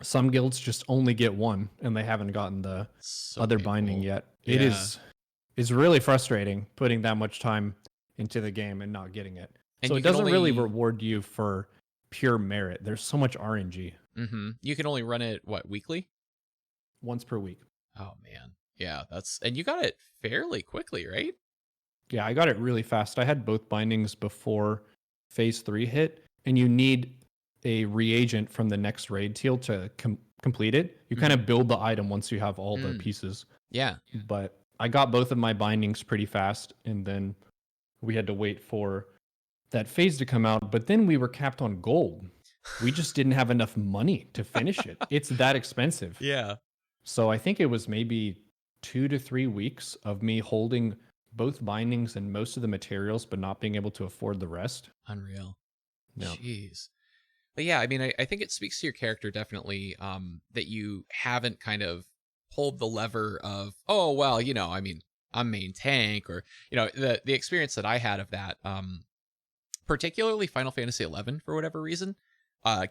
Some guilds just only get one, and they haven't gotten the So other painful. binding yet. Yeah. It's really frustrating putting that much time into the game and not getting it. And so you it can doesn't really only- reward you for pure merit. There's so much RNG. You can only run it, what, weekly? Once per week. Oh, man. Yeah, and you got it fairly quickly, right? Yeah, I got it really fast. I had both bindings before phase 3 hit, and you need a reagent from the next raid teal to complete it. You kind of build the item once you have all the pieces. Yeah. But I got both of my bindings pretty fast, and then we had to wait for that phase to come out. But then we were capped on gold. We just didn't have enough money to finish it. It's that expensive. Yeah. So I think it was maybe 2 to 3 weeks of me holding both bindings and most of the materials, but not being able to afford the rest. Unreal. No. Jeez. But yeah, I mean, I think it speaks to your character definitely, that you haven't kind of pulled the lever of, oh, well, I mean, I'm main tank, or, the experience that I had of that, particularly Final Fantasy XI, for whatever reason,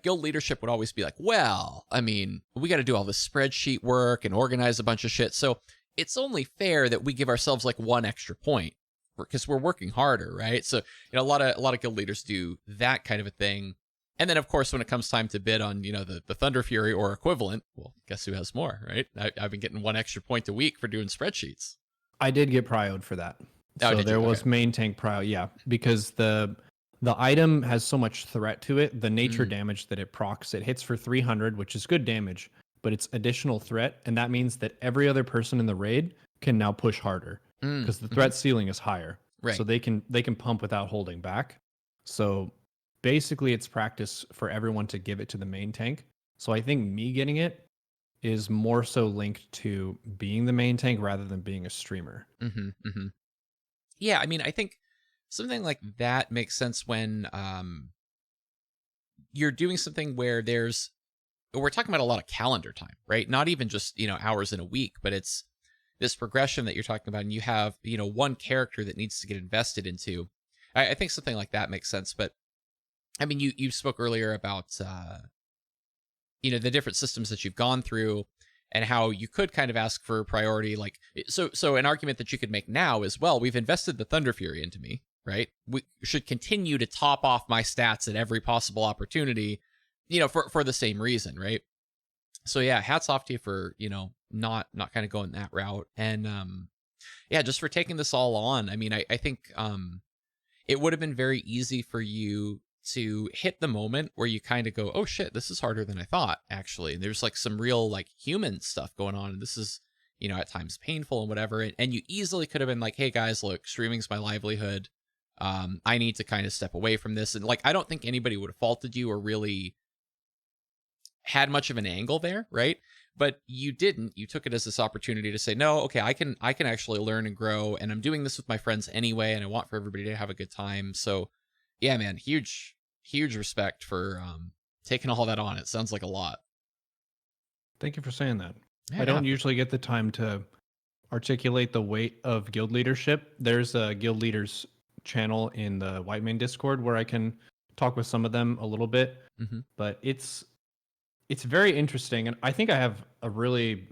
guild leadership would always be like, well, I mean, we got to do all this spreadsheet work and organize a bunch of shit. So it's only fair that we give ourselves like 1 extra point because we're working harder, right? So, a lot of guild leaders do that kind of a thing. And then, of course, when it comes time to bid on, the Thunder Fury or equivalent, well, guess who has more, right? I've been getting 1 extra point a week for doing spreadsheets. I did get prioed for that. Oh, So there was okay. main tank prio, yeah, because the item has so much threat to it. The nature damage that it procs, it hits for 300, which is good damage, but it's additional threat, and that means that every other person in the raid can now push harder because the threat ceiling is higher. Right. So they can pump without holding back. So basically it's practice for everyone to give it to the main tank. So I think me getting it is more so linked to being the main tank rather than being a streamer. Yeah, I mean, I think something like that makes sense when you're doing something where we're talking about a lot of calendar time, right? Not even just, hours in a week, but it's this progression that you're talking about, and you have, one character that needs to get invested into. I think something like that makes sense. But I mean, you spoke earlier about, the different systems that you've gone through and how you could kind of ask for priority. Like, so an argument that you could make now is, well, we've invested the Thunder Fury into me, right? We should continue to top off my stats at every possible opportunity, for the same reason, right? So yeah, hats off to you for, not kind of going that route. And, yeah, just for taking this all on. I mean, I think, it would have been very easy for you to hit the moment where you kind of go, oh shit, this is harder than I thought, actually. And there's like some real like human stuff going on. And this is, at times painful and whatever. And you easily could have been like, hey guys, look, streaming's my livelihood. I need to kind of step away from this. And like, I don't think anybody would have faulted you or really had much of an angle there, right? But you didn't. You took it as this opportunity to say, no, okay, I can actually learn and grow, and I'm doing this with my friends anyway, and I want for everybody to have a good time. So yeah, man, huge respect for taking all that on. It sounds like a lot. Thank you for saying that. Yeah, I don't usually get the time to articulate the weight of guild leadership. There's a guild leaders channel in the White Main Discord where I can talk with some of them a little bit, but it's very interesting, and I think I have a really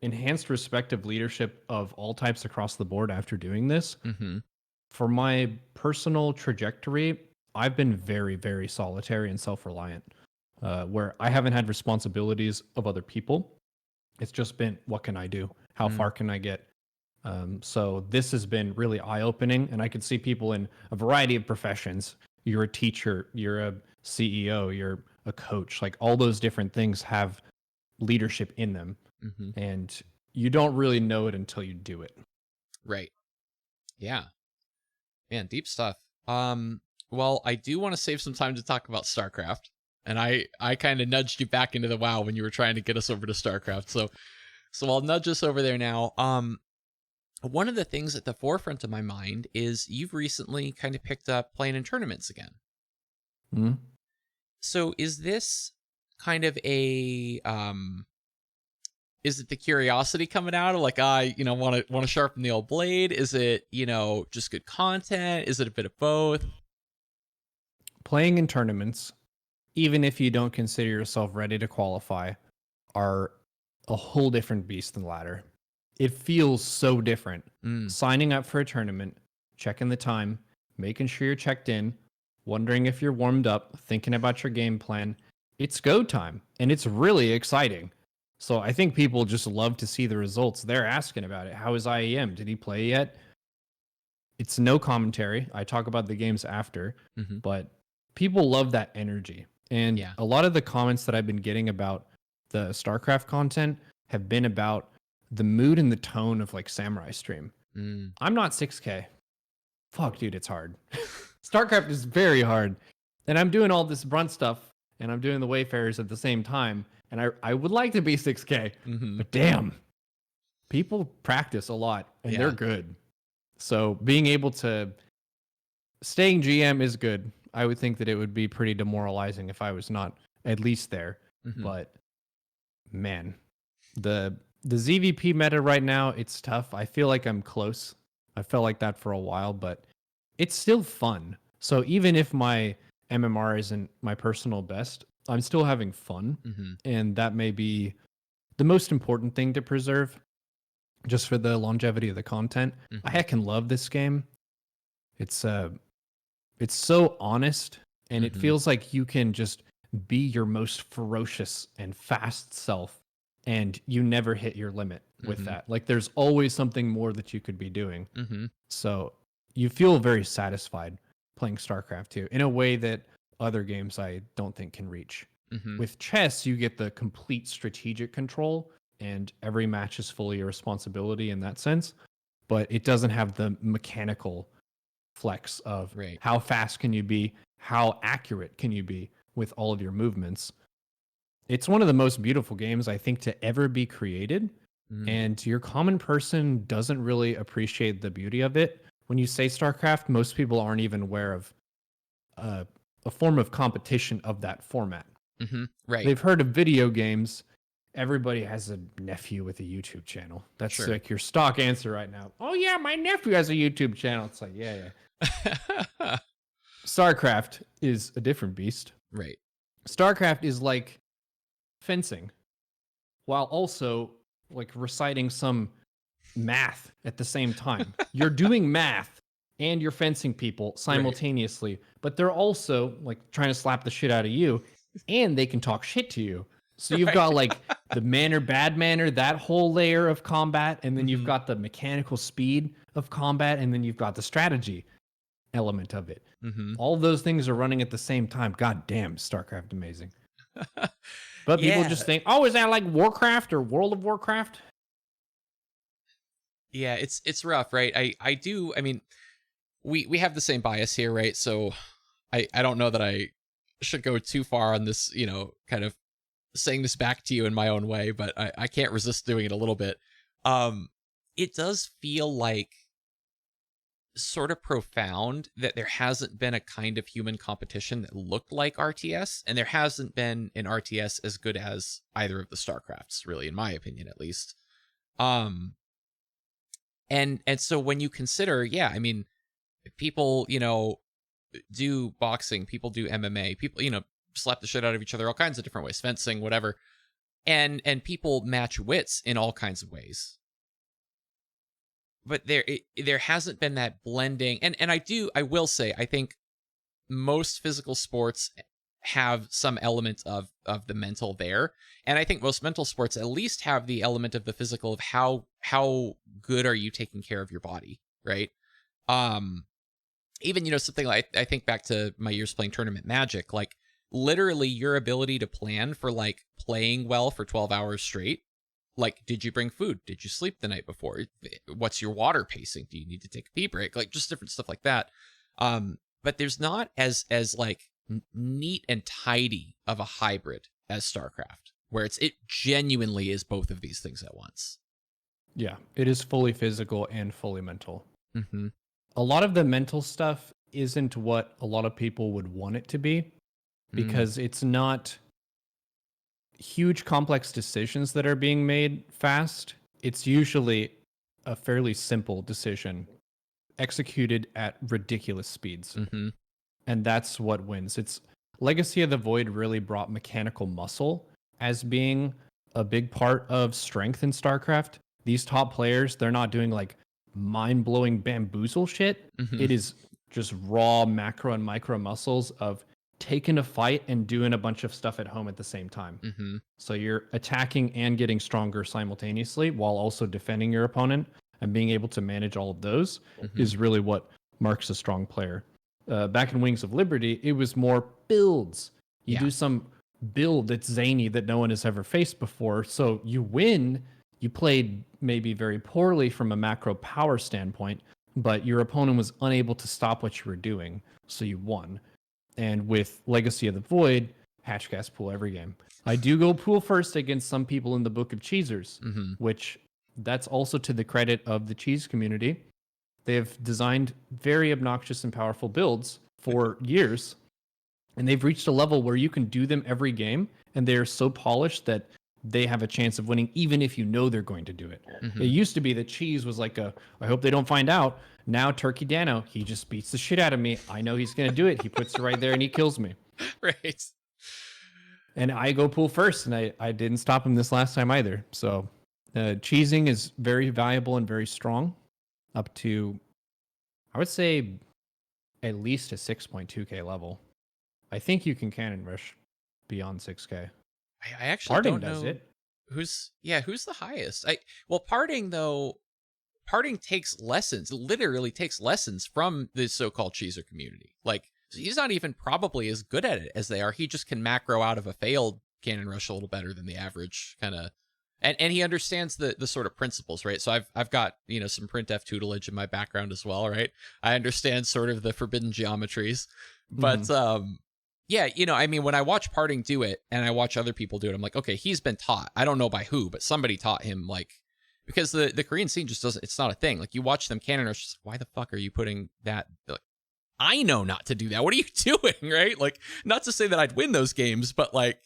enhanced respect of leadership of all types across the board after doing this. For my personal trajectory, I've been very, very solitary and self-reliant, where I haven't had responsibilities of other people. It's just been, what can I do? How far can I get? So this has been really eye-opening, and I can see people in a variety of professions. You're a teacher, you're a CEO, you're a coach, like all those different things have leadership in them. And you don't really know it until you do it. Right. Yeah. Man, deep stuff. Well, I do want to save some time to talk about StarCraft. And I kind of nudged you back into the WoW when you were trying to get us over to StarCraft. So I'll nudge us over there now. One of the things at the forefront of my mind is you've recently kind of picked up playing in tournaments again. Mhm. So is this kind of a is it the curiosity coming out of like I, want to sharpen the old blade? Is it, just good content? Is it a bit of both? Playing in tournaments, even if you don't consider yourself ready to qualify, are a whole different beast than ladder. It feels so different. Mm, Signing up for a tournament, checking the time, making sure you're checked in, wondering if you're warmed up, thinking about your game plan. It's go time, and it's really exciting. So I think people just love to see the results. They're asking about it. How is IEM? Did he play yet? It's no commentary. I talk about the games after, hmm. but people love that energy. And Yeah. a lot of the comments that I've been getting about the StarCraft content have been about the mood and the tone of like Samurai Stream. Mm, I'm not 6K. Fuck, dude, it's hard. StarCraft is very hard. And I'm doing all this brunt stuff and I'm doing the Wayfarers at the same time. And I would like to be 6K, hmm. but damn, people practice a lot and they're Yeah. good. So being able to staying GM is good. I would think that it would be pretty demoralizing if I was not at least there. Hmm. But man, the ZVP meta right now, it's tough. I feel like I'm close. I felt like that for a while, but it's still fun. So even if my MMR isn't my personal best, I'm still having fun. Hmm. And that may be the most important thing to preserve just for the longevity of the content. I Hmm. heckin' love this game. It's it's so honest and it Hmm. feels like you can just be your most ferocious and fast self and you never hit your limit with Hmm. that. Like there's always something more that you could be doing. Hmm. So you feel very satisfied playing StarCraft 2 in a way that other games I don't think can reach. Hmm. With chess, you get the complete strategic control and every match is fully your responsibility in that sense, but it doesn't have the mechanical flex of Right. how fast can you be, how accurate can you be with all of your movements. It's one of the most beautiful games I think to ever be created, Mm. and your common person doesn't really appreciate the beauty of it. When you say StarCraft, most people aren't even aware of uh, a form of competition of that format. Hmm. Right. They've heard of video games. Everybody has a nephew with a YouTube channel. That's Sure. like your stock answer right now. Oh yeah, my nephew has a YouTube channel. It's like, yeah, yeah. StarCraft is a different beast. Right. StarCraft is like fencing while also like reciting some math at the same time. You're doing math and you're fencing people Right. simultaneously, but they're also like trying to slap the shit out of you and they can talk shit to you. So you've Right. got like the manner, bad manner, that whole layer of combat, and then you've Hmm. got the mechanical speed of combat, and then you've got the strategy element of it. Hmm. All those things are running at the same time. God damn, StarCraft amazing. But people Yeah. just think, oh, is that like Warcraft or World of Warcraft? Yeah. It's rough, right? I do. I mean, we have the same bias here, right? So I don't know that I should go too far on this, kind of saying this back to you in my own way, but I can't resist doing it a little bit. Um, it does feel like sort of profound that there hasn't been a kind of human competition that looked like RTS, and there hasn't been an RTS as good as either of the StarCrafts, really, in my opinion, at least. Um, and so when you consider, yeah, I mean, people, do boxing, people do MMA, people, slap the shit out of each other all kinds of different ways, fencing, whatever, and people match wits in all kinds of ways. But there hasn't been that blending, and I will say I think most physical sports have some element of the mental there, and I think most mental sports at least have the element of the physical of how good are you taking care of your body, right? Um, even something like I think back to my years playing tournament Magic, like literally your ability to plan for like playing well for 12 hours straight. Like, did you bring food? Did you sleep the night before? What's your water pacing? Do you need to take a pee break? Like just different stuff like that. But there's not as like neat and tidy of a hybrid as StarCraft, where it genuinely is both of these things at once. Yeah, it is fully physical and fully mental. Hmm. A lot of the mental stuff isn't what a lot of people would want it to be. because it's not huge complex decisions that are being made fast. It's usually a fairly simple decision executed at ridiculous speeds. Mm-hmm. And that's what wins. It's Legacy of the Void really brought mechanical muscle as being a big part of strength in StarCraft. These top players, they're not doing like mind-blowing bamboozle shit. Mm-hmm. It is just raw macro and micro muscles of taking a fight and doing a bunch of stuff at home at the same time. Mm-hmm. So you're attacking and getting stronger simultaneously while also defending your opponent, and being able to manage all of those is really what marks a strong player. Back in Wings of Liberty, it was more builds. You do some build that's zany that no one has ever faced before. So you win. You played maybe very poorly from a macro power standpoint, but your opponent was unable to stop what you were doing. So you won. And with Legacy of the Void, Hatchcast pool every game. I do go pool first against some people in the Book of Cheesers, which that's also to the credit of the cheese community. They have designed very obnoxious and powerful builds for years, and they've reached a level where you can do them every game, and they are so polished that they have a chance of winning even if you know they're going to do it. It used to be that cheese was like I hope they don't find out. Now Turkey Dano, he just beats the shit out of me. I know he's going to do it. He puts it right there and he kills me. Right. And I go pool first, and I didn't stop him this last time either. So cheesing is very valuable and very strong, up to, I would say, at least a 6.2k level. I think you can cannon rush beyond 6k. I actually Parting don't does know it. who's the highest. Parting though, Parting takes lessons, literally takes lessons from the so-called cheeser community. Like, he's not even probably as good at it as they are. He just can macro out of a failed cannon rush a little better than the average kind of, and he understands the sort of principles, right? So I've got, some printf tutelage in my background as well, right? I understand sort of the forbidden geometries, but yeah, when I watch Parting do it and I watch other people do it, I'm like, okay, he's been taught. I don't know by who, but somebody taught him, like, because the Korean scene just doesn't, it's not a thing. Like, you watch them cannon rush, just, why the fuck are you putting that? Like, I know not to do that. What are you doing, right? Like, not to say that I'd win those games, but like,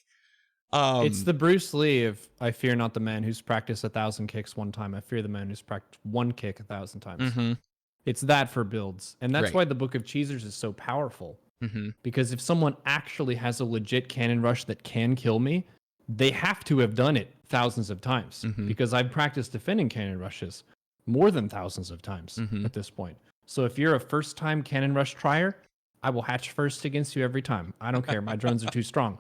it's the Bruce Lee of I fear not the man who's practiced 1,000 kicks one time. I fear the man who's practiced one kick 1,000 times. It's that for builds. And that's why the Book of Cheesers is so powerful. Because if someone actually has a legit cannon rush that can kill me, they have to have done it thousands of times. Because I've practiced defending cannon rushes more than thousands of times at this point. So if you're a first-time cannon rush trier, I will hatch first against you every time. I don't care. My drones are too strong.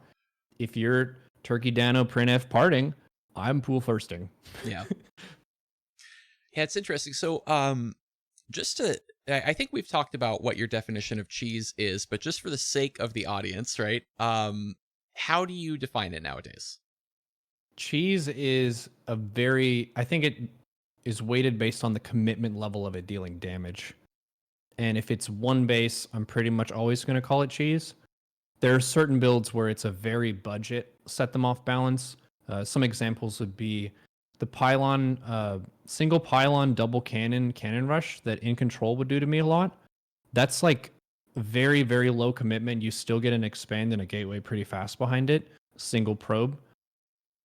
If you're Turkey Dano printf Parting, I'm pool firsting. Yeah. Yeah, it's interesting. So I think we've talked about what your definition of cheese is, but just for the sake of the audience, right? How do you define it nowadays? Cheese is I think it is weighted based on the commitment level of it dealing damage. And if it's one base, I'm pretty much always going to call it cheese. There are certain builds where it's a very budget set them off balance. Some examples would be the pylon, single pylon double cannon rush that In Control would do to me a lot. That's like very, very low commitment. You still get an expand and a gateway pretty fast behind it. Single probe.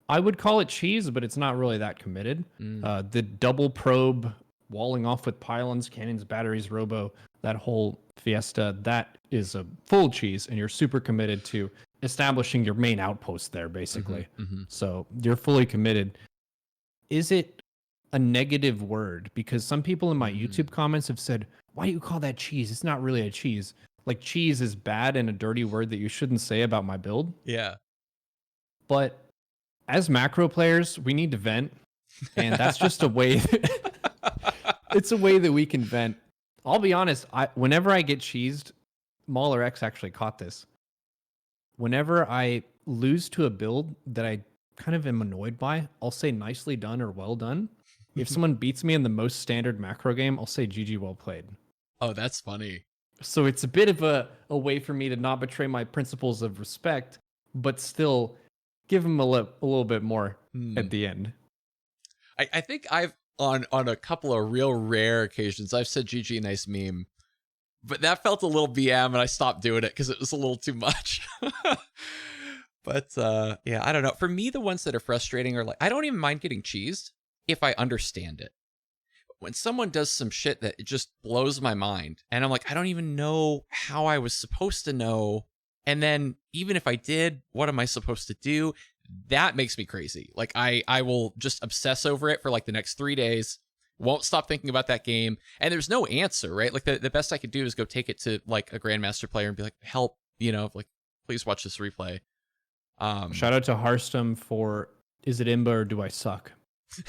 I would call it cheese, but it's not really that committed. The double probe, walling off with pylons, cannons, batteries, robo, that whole fiesta, that is a full cheese, and you're super committed to establishing your main outpost there, basically. So you're fully committed. Is it a negative word? Because some people in my YouTube comments have said, why do you call that cheese? It's not really a cheese. Like, cheese is bad and a dirty word that you shouldn't say about my build. Yeah. But as macro players, we need to vent. And that's just a way. It's a way that we can vent. I'll be honest. Whenever I get cheesed, Mauler X actually caught this. Whenever I lose to a build that I kind of am annoyed by, I'll say nicely done or well done. If someone beats me in the most standard macro game, I'll say GG well played. Oh, that's funny. So it's a bit of a way for me to not betray my principles of respect, but still give him a little bit more at the end. I think I've on a couple of real rare occasions I've said GG nice meme, but that felt a little BM and I stopped doing it because it was a little too much. But yeah, I don't know. For me, the ones that are frustrating are like, I don't even mind getting cheesed if I understand it. When someone does some shit that it just blows my mind, and I'm like, I don't even know how I was supposed to know. And then even if I did, what am I supposed to do? That makes me crazy. Like I will just obsess over it for like the next 3 days. Won't stop thinking about that game. And there's no answer, right? Like the best I could do is go take it to like a grandmaster player and be like, help, like, please watch this replay. Shout out to Hearthstone for is it Imba or do I suck?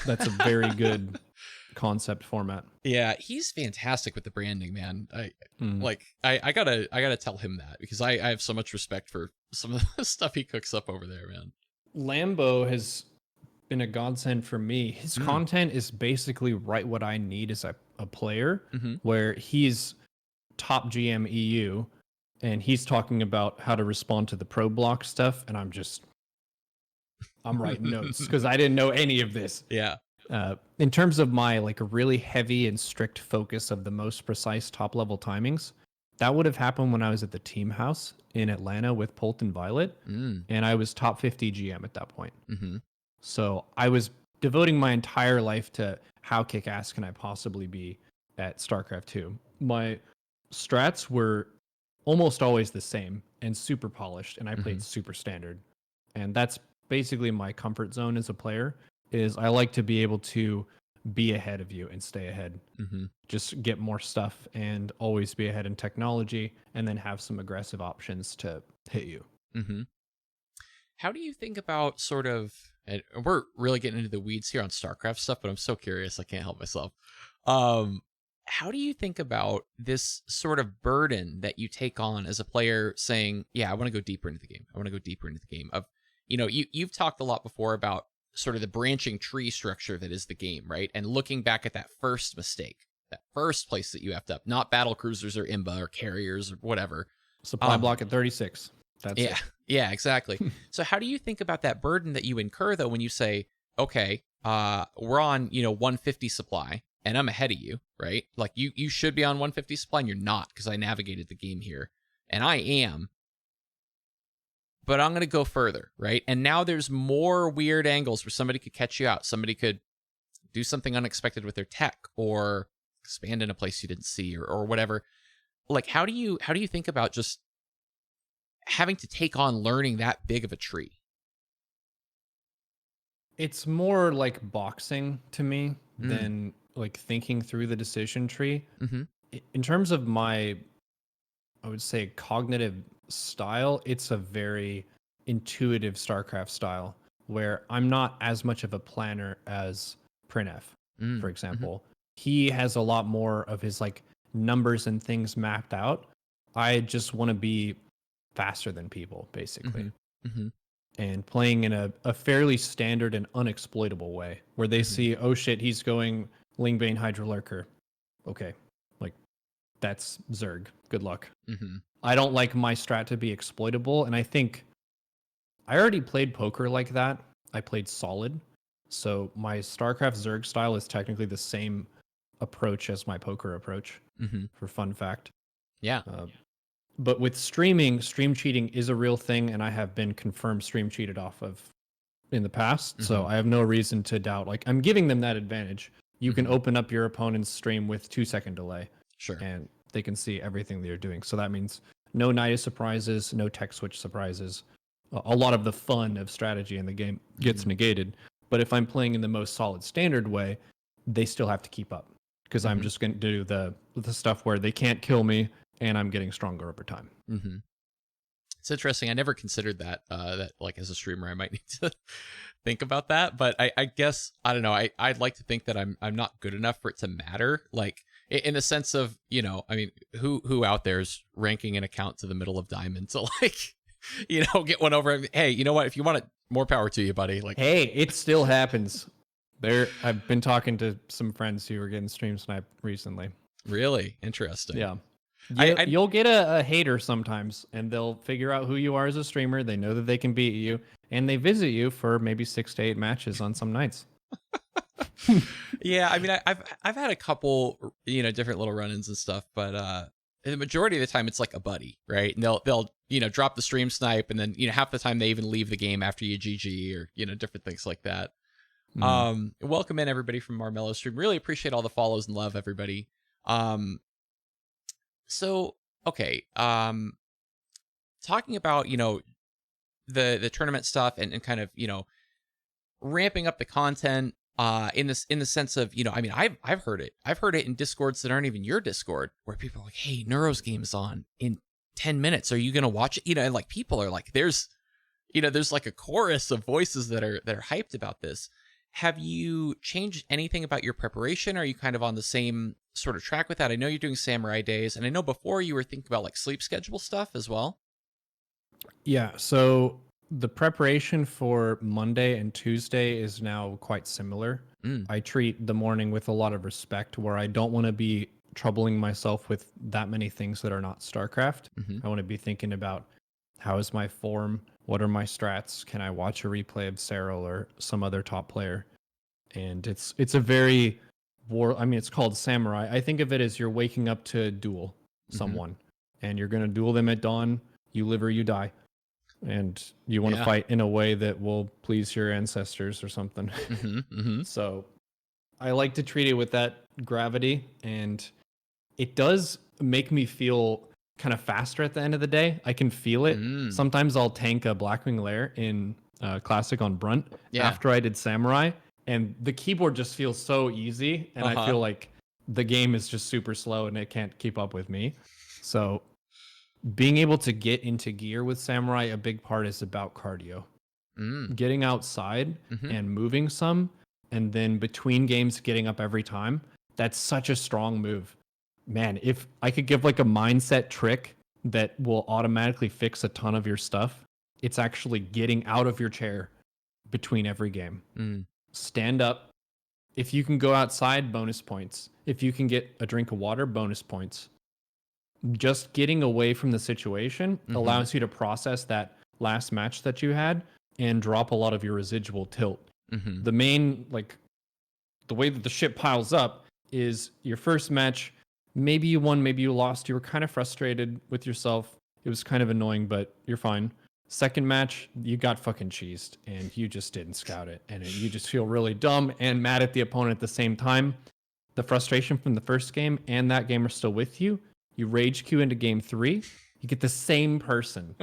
That's a very good concept format. Yeah, he's fantastic with the branding, man. Mm. I gotta tell him that because I have so much respect for some of the stuff he cooks up over there, man. Lambo has been a godsend for me. His content is basically right what I need as a player, where he's top GM EU and he's talking about how to respond to the pro block stuff, and I'm writing notes because I didn't know any of this. Yeah. In terms of my like really heavy and strict focus of the most precise top level timings, that would have happened when I was at the team house in Atlanta with Polt and Violet, and I was top 50 GM at that point. So I was devoting my entire life to how kick-ass can I possibly be at StarCraft 2. My strats were almost always the same and super polished, and I played super standard. And that's basically my comfort zone as a player, is I like to be able to be ahead of you and stay ahead. Just get more stuff and always be ahead in technology, and then have some aggressive options to hit you. How do you think about sort of, and we're really getting into the weeds here on StarCraft stuff, but I'm so curious, I can't help myself. How do you think about this sort of burden that you take on as a player saying, yeah, I want to go deeper into the game. I want to go deeper into the game of, you've talked a lot before about sort of the branching tree structure that is the game, right? And looking back at that first mistake, that first place that you effed up, not battle cruisers or imba or carriers or whatever. Supply block at 36. That's yeah, it. Yeah, exactly. So how do you think about that burden that you incur though when you say, okay, we're on, 150 supply and I'm ahead of you, right? Like you should be on 150 supply and you're not because I navigated the game here and I am, but I'm going to go further, right? And now there's more weird angles where somebody could catch you out. Somebody could do something unexpected with their tech or expand in a place you didn't see or whatever. Like, how do you think about just having to take on learning that big of a tree? It's more like boxing to me than like thinking through the decision tree. In terms of my, I would say, cognitive style, it's a very intuitive StarCraft style where I'm not as much of a planner as Printf, for example. He has a lot more of his like numbers and things mapped out. I just want to be faster than people, basically. And playing in a fairly standard and unexploitable way where they see, oh shit, he's going Lingbane Hydra Lurker. Okay, like that's Zerg. Good luck. I don't like my strat to be exploitable, and I think I already played poker like that. I played solid. So my StarCraft Zerg style is technically the same approach as my poker approach, for fun fact. Yeah. But with streaming, stream cheating is a real thing, and I have been confirmed stream cheated off of in the past. So I have no reason to doubt. Like, I'm giving them that advantage. You can open up your opponent's stream with 2-second delay. Sure. And they can see everything they're doing. So that means no Nida surprises, no tech switch surprises. A lot of the fun of strategy in the game gets negated. But if I'm playing in the most solid standard way, they still have to keep up. Because I'm just going to do the stuff where they can't kill me, and I'm getting stronger over time. It's interesting. I never considered that, that like as a streamer, I might need to think about that. But I guess, I don't know. I'd like to think that I'm not good enough for it to matter. Like in the sense of, I mean, who out there is ranking an account to the middle of diamond to like, get one over. Hey, you know what? If you want it, more power to you, buddy. Like, hey, it still happens. I've been talking to some friends who are getting stream sniped recently. Really interesting. Yeah. You'll get a hater sometimes, and they'll figure out who you are as a streamer. They know that they can beat you, and they visit you for maybe 6 to 8 matches on some nights. Yeah, I mean, I've had a couple, different little run-ins and stuff, but the majority of the time it's like a buddy, right? And they'll drop the stream snipe, and then half the time they even leave the game after you GG, or different things like that. Mm. Welcome in everybody from Marmello Stream. Really appreciate all the follows and love, everybody. So okay, talking about the tournament stuff, and kind of ramping up the content in the sense of I've heard it in discords that aren't even your Discord, where people are like, hey, Neuro's game is on in 10 minutes, are you gonna watch it? And like people are like, there's like a chorus of voices that are hyped about this. Have you changed anything about your preparation? Are you kind of on the same sort of track with that? I know you're doing Samurai Days, and I know before you were thinking about like sleep schedule stuff as well. Yeah, so the preparation for Monday and Tuesday is now quite similar. I treat the morning with a lot of respect, where I don't want to be troubling myself with that many things that are not StarCraft. I want to be thinking about, how is my form? What are my strats? Can I watch a replay of Cyril or some other top player? And it's a very it's called Samurai. I think of it as you're waking up to duel someone, and you're going to duel them at dawn. You live or you die. And you want to fight in a way that will please your ancestors or something. So I like to treat it with that gravity, and it does make me feel kind of faster at the end of the day. I can feel it. Sometimes I'll tank a Blackwing Lair in Classic on Brunt after I did Samurai, and the keyboard just feels so easy, and I feel like the game is just super slow and it can't keep up with me. So being able to get into gear with Samurai, a big part is about cardio. Getting outside and moving some, and then between games getting up every time. That's such a strong move. Man, if I could give like a mindset trick that will automatically fix a ton of your stuff, it's actually getting out of your chair between every game. Stand up. If you can go outside, bonus points. If you can get a drink of water, bonus points. Just getting away from the situation allows you to process that last match that you had and drop a lot of your residual tilt. The main, like, the way that the shit piles up is your first match, maybe you won, maybe you lost, you were kind of frustrated with yourself, it was kind of annoying, but you're fine. Second match, you got fucking cheesed and you just didn't scout it, and you just feel really dumb and mad at the opponent at the same time. The frustration from the first game and that game are still with you. You rage queue into game 3, you get the same person,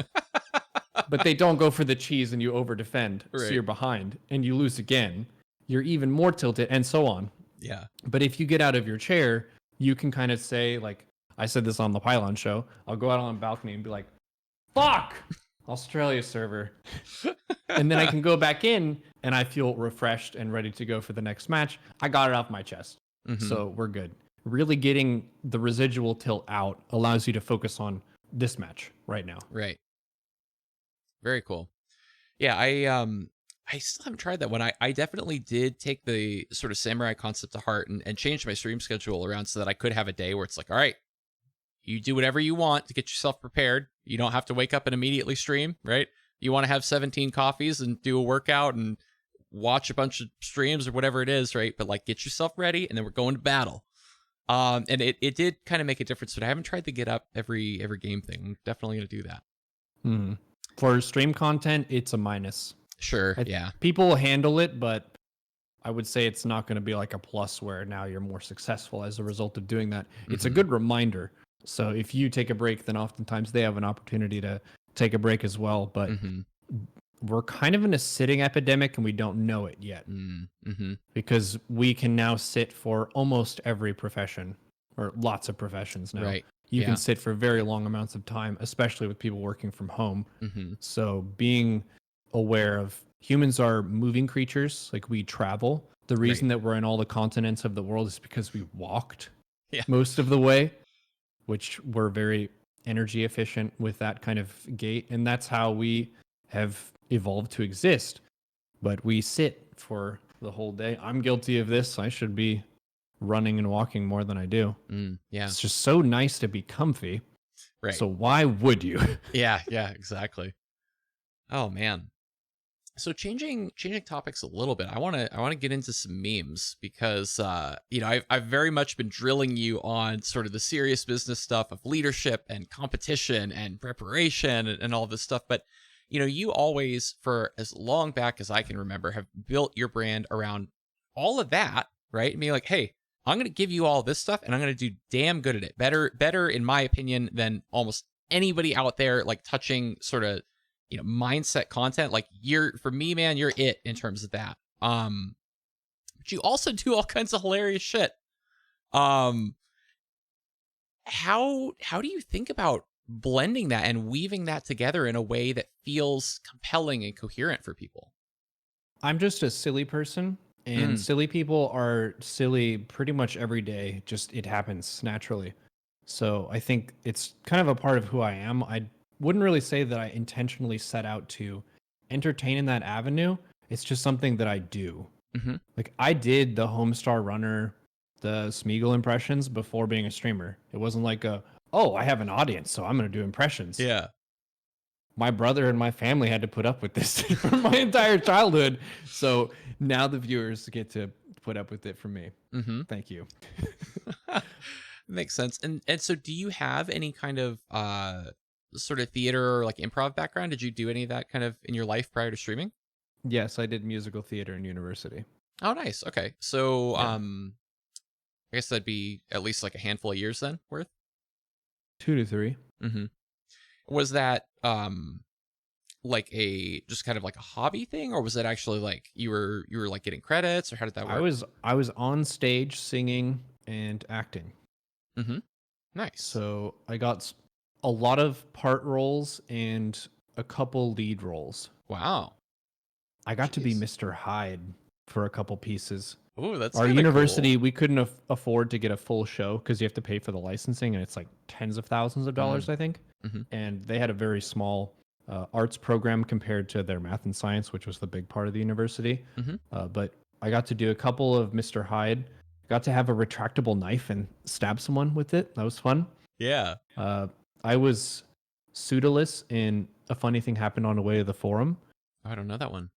but they don't go for the cheese and you over defend, so you're behind and you lose again. You're even more tilted, and so on. Yeah. But if you get out of your chair, you can kind of say, like, I said this on the Pylon show, I'll go out on the balcony and be like, fuck, Australia server. And then I can go back in and I feel refreshed and ready to go for the next match. I got it off my chest. So we're good. Really getting the residual tilt out allows you to focus on this match right now. Right. Very cool. Yeah, I still haven't tried that one. I definitely did take the sort of Samurai concept to heart, and change my stream schedule around so that I could have a day where it's like, all right, you do whatever you want to get yourself prepared. You don't have to wake up and immediately stream, right? You want to have 17 coffees and do a workout and watch a bunch of streams or whatever it is, right? But like, get yourself ready, and then we're going to battle. And it did kind of make a difference, but I haven't tried the get up every game thing. I'm definitely going to do that. For stream content, it's a minus. Sure, yeah. People handle it, but I would say it's not going to be like a plus where now you're more successful as a result of doing that. It's a good reminder. So if you take a break, then oftentimes they have an opportunity to take a break as well. But we're kind of in a sitting epidemic and we don't know it yet. Because we can now sit for almost every profession, or lots of professions now. Right. You can sit for very long amounts of time, especially with people working from home. So being aware of, humans are moving creatures, like we travel. The reason that we're in all the continents of the world is because we walked most of the way, which we're very energy efficient with that kind of gait. And that's how we have evolved to exist. But we sit for the whole day. I'm guilty of this. I should be running and walking more than I do. It's just so nice to be comfy. Right. So why would you? Yeah, exactly. Oh man. So changing topics a little bit. I want to get into some memes because I've very much been drilling you on sort of the serious business stuff of leadership and competition and preparation and all this stuff. But you always, for as long back as I can remember, have built your brand around all of that, right? And being like, hey, I'm going to give you all this stuff, and I'm going to do damn good at it. Better in my opinion than almost anybody out there, like touching sort of mindset content. Like, for me, man, you're it in terms of that. But you also do all kinds of hilarious shit. um how do you think about blending that and weaving that together in a way that feels compelling and coherent for people? I'm just a silly person, and Mm, silly people are silly pretty much every day. Just it happens naturally. So I think it's kind of a part of who I am. I wouldn't really say that I intentionally set out to entertain in that avenue. It's just something that I do. hmm. Like I did the Homestar Runner, the Smeagol impressions before being a streamer. It wasn't like oh, I have an audience, so I'm going to do impressions. Yeah. My brother and my family had to put up with this for my entire childhood. So now the viewers get to put up with it for me. Mm-hmm. Thank you. Makes sense. And so, do you have any kind of sort of theater or like improv background? Did you do any of that kind of in your life prior to streaming? Yes, I did musical theater in university. Oh, nice. Okay. So, Yeah. I guess that'd be at least like a handful of years then worth. 2 to 3. Mm-hmm. Was that like a just kind of like a hobby thing, or was it actually like you were like getting credits, or how did that I work? was I was on stage singing and acting. Mm-hmm. Nice. So I got a lot of part roles and a couple lead roles. Wow. I got to be Jeez. Mr. Hyde for a couple pieces. Oh, that's Our kind of cool. university, we couldn't afford to get a full show because you have to pay for the licensing, and it's like tens of thousands of Mm-hmm. dollars, I think. Mm-hmm. And they had a very small arts program compared to their math and science, which was the big part of the university. Mm-hmm. But I got to do a couple of Mr. Hyde. Got to have a retractable knife and stab someone with it. That was fun. Yeah. Uh, I was Pseudolus in A Funny Thing Happened on the Way to the Forum. I don't know that one.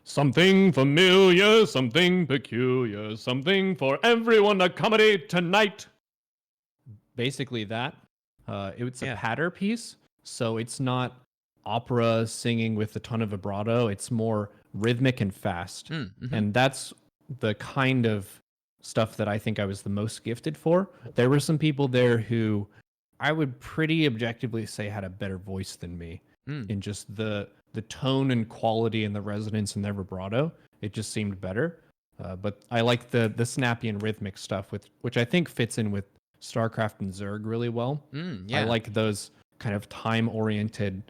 Something familiar, something peculiar, something for everyone to accommodate tonight. Basically, that. It's a Yeah. patter piece, so it's not opera singing with a ton of vibrato. It's more rhythmic and fast. Mm-hmm. And that's the kind of stuff that I think I was the most gifted for. There were some people there who I would pretty objectively say had a better voice than me Mm. in just the tone and quality and the resonance and their vibrato. It just seemed better. But I like the snappy and rhythmic stuff, which I think fits in with StarCraft and Zerg really well. I Yeah. like those kind of time-oriented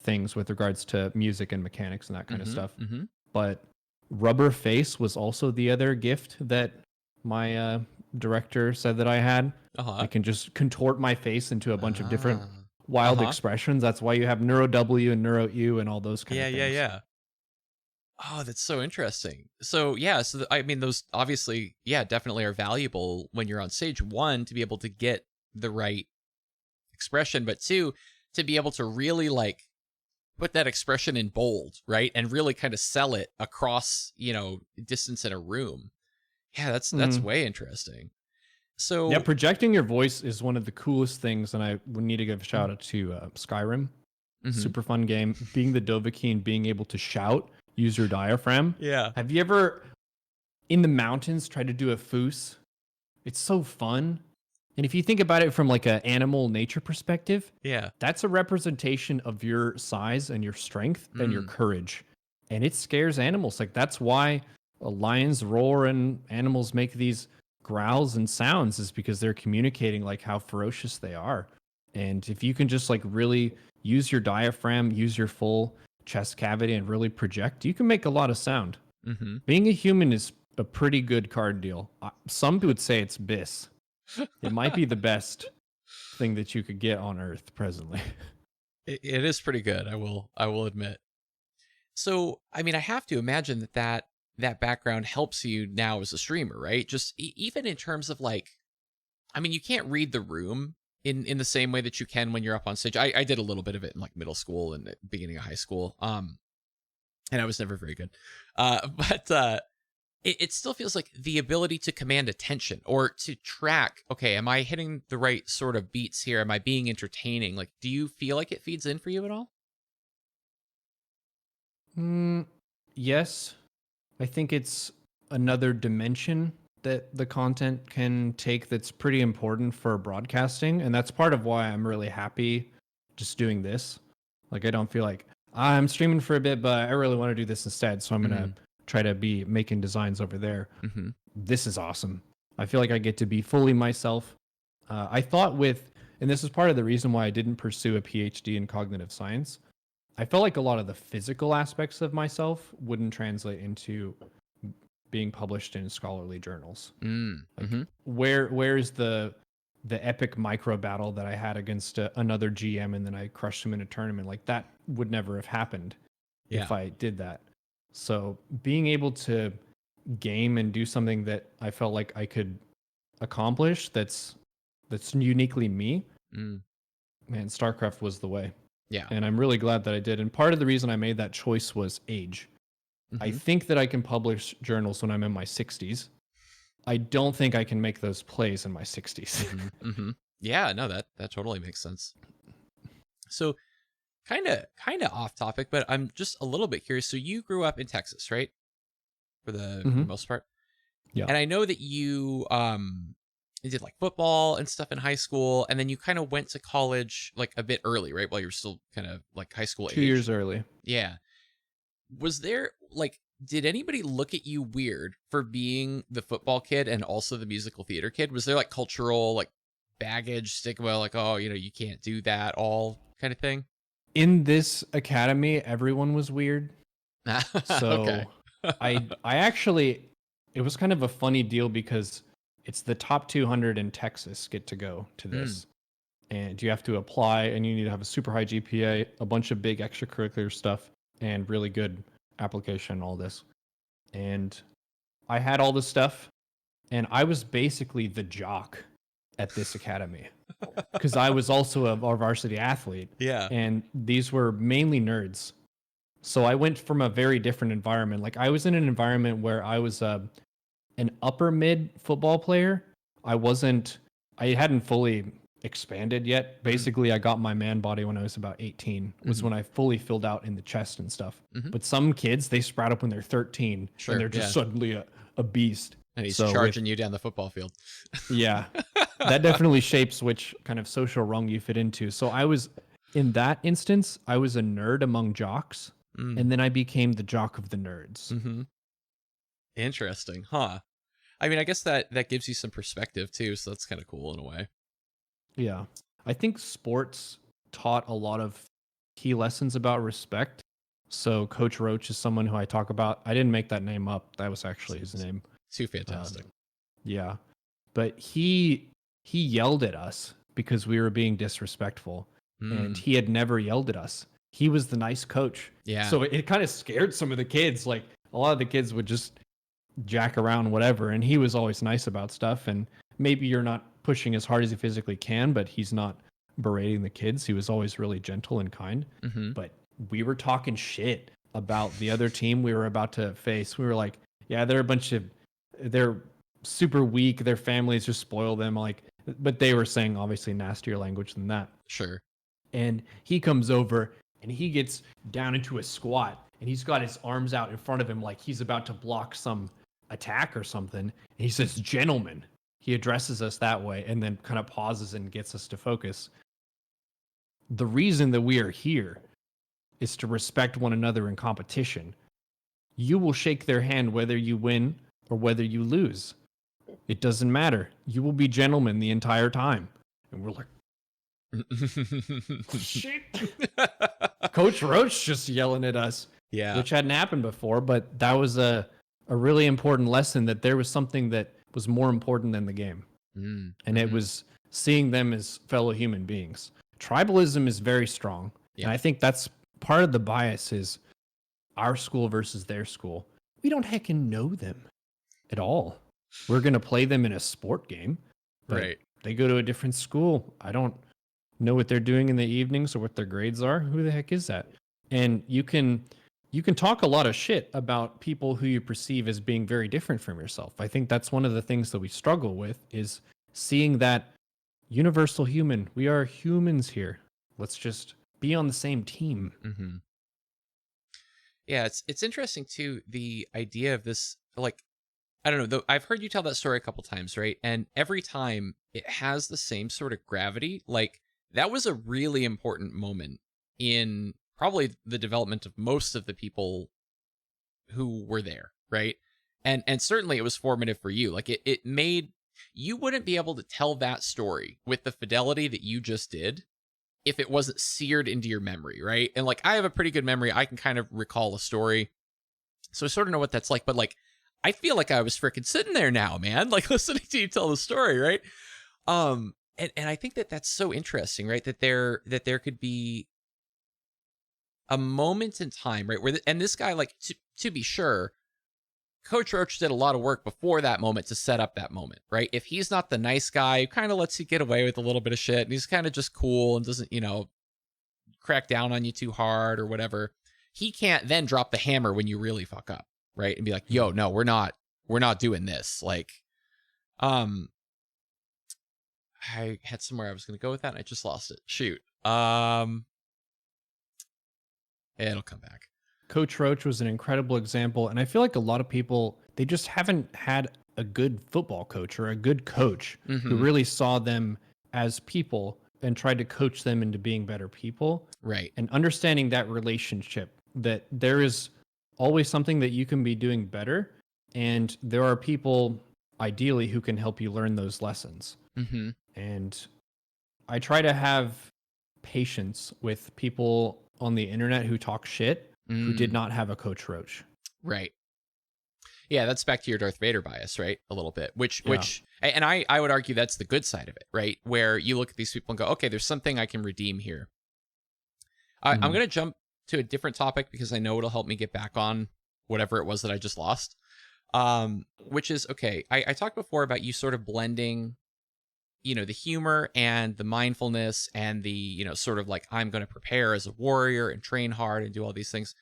things with regards to music and mechanics and that kind of Mm-hmm. stuff. Mm-hmm. But Rubber Face was also the other gift that my director said that I had. I Uh-huh. can just contort my face into a bunch of different Ah. wild Uh-huh. expressions. That's why you have Neuro W and Neuro U and all those kind Yeah, of yeah, things. yeah. Oh, that's so interesting. So, yeah, I mean, those obviously, yeah, definitely are valuable when you're on stage. One, to be able to get the right expression, but two, to be able to really like put that expression in bold, right? And really kind of sell it across, distance in a room. Yeah, that's Mm. way interesting. Yeah, So, projecting your voice is one of the coolest things, and I would need to give a shout out to Skyrim. mhm. Super fun game. Being the Dovahkiin, being able to shout, use your diaphragm. Yeah. Have you ever in the mountains tried to do a foos? It's so fun. And if you think about it from like an animal nature perspective, Yeah. that's a representation of your size and your strength and your Mm. courage. And it scares animals. Like that's why lions roar and animals make these growls and sounds, is because they're communicating like how ferocious they are. And if you can just like really use your diaphragm, use your full chest cavity and really project, you can make a lot of sound. Mm-hmm. Being a human is a pretty good card deal. Some would say it's BIS. It might be the best thing that you could get on Earth presently. It is pretty good, I will admit. So, I mean, I have to imagine that background helps you now as a streamer, right? Just even in terms of like, I mean, you can't read the room in the same way that you can when you're up on stage. I did a little bit of it in like middle school and at the beginning of high school. And I was never very good. But it still feels like the ability to command attention or to track, okay, am I hitting the right sort of beats here? Am I being entertaining? Like, do you feel like it feeds in for you at all? Mm, yes. I think it's another dimension that the content can take that's pretty important for broadcasting. And that's part of why I'm really happy just doing this. Like, I don't feel like I'm streaming for a bit, but I really want to do this instead. So I'm going to try to be making designs over there. Mm-hmm. This is awesome. I feel like I get to be fully myself. I thought and this is part of the reason why I didn't pursue a PhD in cognitive science. I felt like a lot of the physical aspects of myself wouldn't translate into being published in scholarly journals. Mm-hmm. Where's the epic micro battle that I had against another GM and then I crushed him in a tournament? Like, that would never have happened if I did that. So being able to game and do something that I felt like I could accomplish that's uniquely me, man, StarCraft was the way. Yeah. And I'm really glad that I did. And part of the reason I made that choice was age. I think that I can publish journals when I'm in my 60s. I don't think I can make those plays in my 60s. Yeah, no, that totally makes sense. So kind of off topic, but I'm just a little bit curious. So you grew up in Texas, right? For the most part. Yeah. And I know that you did like football and stuff in high school, and then you kind of went to college like a bit early, right? While you were still kind of like high school age. 2 years early. Yeah. Was there like, did anybody look at you weird for being the football kid and also the musical theater kid? Was there like cultural like baggage, stigma, like, oh, you can't do that, all kind of thing? In this academy, everyone was weird. So Okay. I actually, it was kind of a funny deal because it's the top 200 in Texas get to go to this. And you have to apply and you need to have a super high GPA, a bunch of big extracurricular stuff, and really good application and all this. And I had all this stuff, and I was basically the jock at this academy because I was also a varsity athlete. Yeah. And these were mainly nerds. So I went from a very different environment. Like, I was in an environment where I was an upper mid football player. I hadn't fully expanded yet. Basically, I got my man body when I was about 18, was when I fully filled out in the chest and stuff. But some kids, they sprout up when they're 13 and they're just suddenly a beast. And he's charging you down the football field. Yeah. That definitely shapes which kind of social rung you fit into. So in that instance, I was a nerd among jocks, and then I became the jock of the nerds. Interesting, huh? I mean, I guess that gives you some perspective too, so that's kind of cool in a way. Yeah. I think sports taught a lot of key lessons about respect. So Coach Roach is someone who I talk about. I didn't make that name up. That was actually his name. Too fantastic. Yeah. But he yelled at us because we were being disrespectful. And he had never yelled at us. He was the nice coach. Yeah. So it kind of scared some of the kids. Like, a lot of the kids would just jack around, whatever. And he was always nice about stuff. And maybe you're not pushing as hard as you physically can, but he's not berating the kids. He was always really gentle and kind. But we were talking shit about the other team we were about to face. We were like, yeah, they're super weak. Their families just spoil them. Like, but they were saying obviously nastier language than that. Sure. And he comes over and he gets down into a squat and he's got his arms out in front of him like he's about to block some attack or something. And he says, "Gentlemen." He addresses us that way and then kind of pauses and gets us to focus. The reason that we are here is to respect one another in competition. You will shake their hand whether you win or whether you lose. It doesn't matter. You will be gentlemen the entire time. And we're like, shit. Coach Roach just yelling at us. Yeah. Which hadn't happened before, but that was a really important lesson, that there was something that was more important than the game. And it was seeing them as fellow human beings. Tribalism is very strong. Yeah. And I think that's part of the bias, is our school versus their school. We don't heckin' know them at all. We're going to play them in a sport game. But Right. They go to a different school. I don't know what they're doing in the evenings or what their grades are. Who the heck is that? And you can talk a lot of shit about people who you perceive as being very different from yourself. I think that's one of the things that we struggle with is seeing that universal human. We are humans here. Let's just be on the same team. Mm-hmm. Yeah, it's interesting too, the idea of this, like, I don't know, though I've heard you tell that story a couple times, right? And every time it has the same sort of gravity. Like, that was a really important moment in probably the development of most of the people who were there, right? And certainly it was formative for you. Like, it made, you wouldn't be able to tell that story with the fidelity that you just did if it wasn't seared into your memory, right? And like, I have a pretty good memory. I can kind of recall a story. So I sort of know what that's like, but like, I feel like I was freaking sitting there now, man, like listening to you tell the story, right? And I think that that's so interesting, right? That there could be a moment in time, right? Where, and this guy, like, to be sure, Coach Roach did a lot of work before that moment to set up that moment, right? If he's not the nice guy who kind of lets you get away with a little bit of shit and he's kind of just cool and doesn't, crack down on you too hard or whatever, he can't then drop the hammer when you really fuck up, right? And be like, yo, no, we're not doing this. Like, I had somewhere I was going to go with that and I just lost it. Shoot. It'll come back. Coach Roach was an incredible example. And I feel like a lot of people, they just haven't had a good football coach or a good coach who really saw them as people and tried to coach them into being better people. Right. And understanding that relationship, that there is always something that you can be doing better. And there are people, ideally, who can help you learn those lessons. And I try to have patience with people on the internet who talk shit, who did not have a Coach Roach. Right. Yeah, that's back to your Darth Vader bias, right? A little bit, which, and I would argue that's the good side of it, right? Where you look at these people and go, okay, there's something I can redeem here. I'm going to jump to a different topic because I know it'll help me get back on whatever it was that I just lost. Which is, okay, I talked before about you sort of blending, the humor and the mindfulness and the, sort of like, I'm going to prepare as a warrior and train hard and do all these things.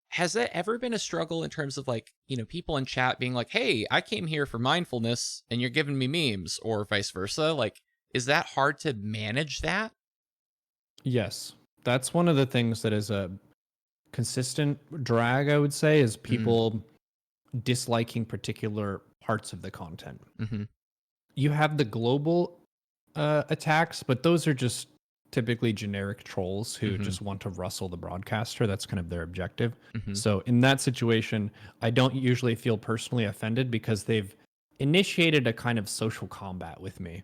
Has that ever been a struggle in terms of like, people in chat being like, hey, I came here for mindfulness and you're giving me memes, or vice versa? Like, is that hard to manage that? Yes. That's one of the things that is a consistent drag, I would say, is people disliking particular parts of the content. You have the global attacks, but those are just typically generic trolls who just want to rustle the broadcaster. That's kind of their objective. So in that situation, I don't usually feel personally offended because they've initiated a kind of social combat with me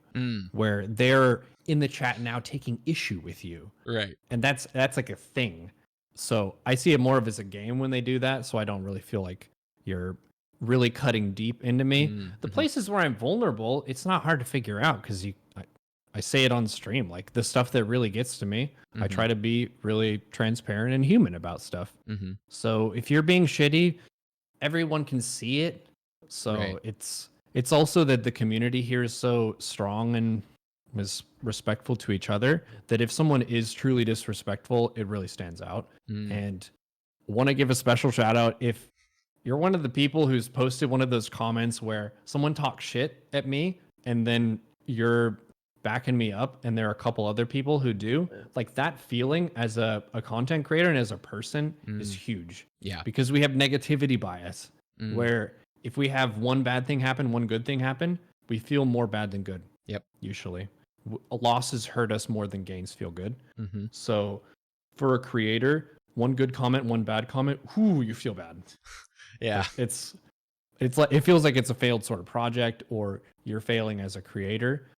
where they're in the chat now taking issue with you. Right. And that's like a thing. So I see it more of as a game when they do that. So I don't really feel like you're really cutting deep into me. The places where I'm vulnerable, it's not hard to figure out because I say it on stream. Like the stuff that really gets to me, I try to be really transparent and human about stuff. So if you're being shitty, everyone can see it. So it's also that the community here is so strong and is respectful to each other that if someone is truly disrespectful, it really stands out. And want to give a special shout out if you're one of the people who's posted one of those comments where someone talks shit at me and then you're backing me up and there are a couple other people who do, like that feeling as a content creator and as a person is huge. Yeah. Because we have negativity bias where if we have one bad thing happen, one good thing happen, we feel more bad than good. Yep. Usually. Losses hurt us more than gains feel good. So for a creator, one good comment, one bad comment, whoo, you feel bad. Yeah. It's like it feels like it's a failed sort of project or you're failing as a creator.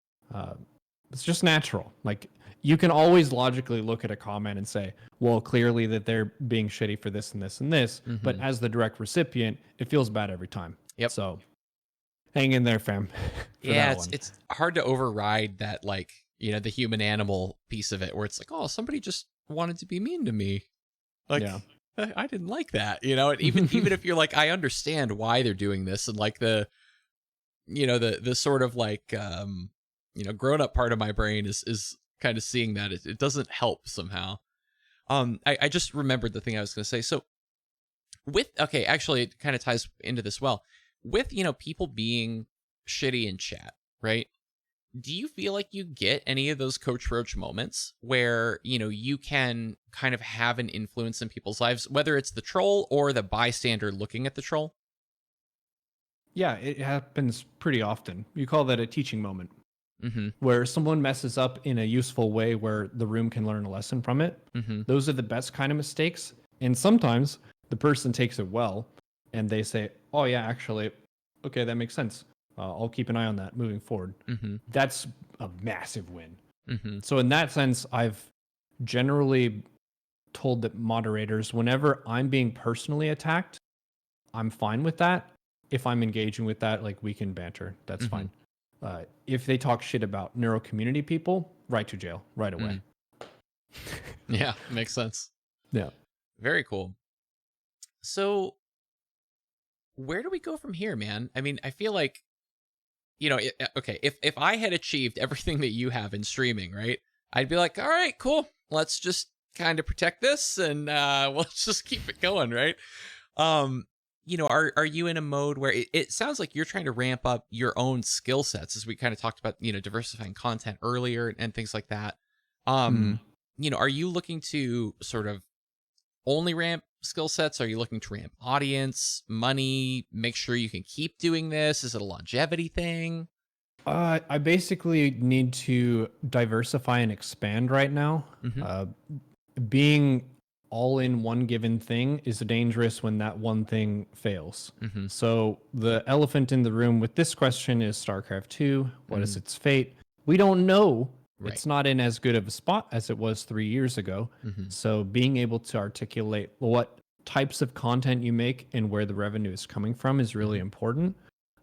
It's just natural. Like you can always logically look at a comment and say, well, clearly that they're being shitty for this and this and this. But as the direct recipient, it feels bad every time. Yep. So hang in there, fam. Yeah, it's hard to override that, like, the human animal piece of it where it's like, oh, somebody just wanted to be mean to me. Like, I didn't like that, and even if you're like, I understand why they're doing this and like the sort of like, grown up part of my brain is kind of seeing that it doesn't help somehow. I just remembered the thing I was going to say. So okay, actually, it kind of ties into this well. With, people being shitty in chat, right? Do you feel like you get any of those Coach Roach moments where, you can kind of have an influence in people's lives, whether it's the troll or the bystander looking at the troll? Yeah, it happens pretty often. You call that a teaching moment, Mm-hmm. where someone messes up in a useful way where the room can learn a lesson from it. Mm-hmm. Those are the best kind of mistakes. And sometimes the person takes it well and they say, oh, yeah, actually, okay, that makes sense. I'll keep an eye on that moving forward. Mm-hmm. That's a massive win. Mm-hmm. So in that sense, I've generally told that moderators, whenever I'm being personally attacked, I'm fine with that. If I'm engaging with that, like we can banter, that's Mm-hmm. fine. If they talk shit about neuro community people, right to jail right away. Yeah, makes sense. Yeah. Very cool. So where do we go from here, man? I mean, I feel like, okay, if I had achieved everything that you have in streaming, right? I'd be like, all right, cool. Let's just kind of protect this and let's just keep it going, right? Are you in a mode where it sounds like you're trying to ramp up your own skill sets, as we kind of talked about, diversifying content earlier and things like that. Are you looking to sort of only ramp skill sets? Are you looking to ramp audience, money, make sure you can keep doing this? Is it a longevity thing? I basically need to diversify and expand right now. Mm-hmm. Being all in one given thing is dangerous when that one thing fails. Mm-hmm. So the elephant in the room with this question is StarCraft 2. What is Mm. its fate? We don't know. Right. It's not in as good of a spot as it was 3 years ago. Mm-hmm. So being able to articulate what types of content you make and where the revenue is coming from is really important.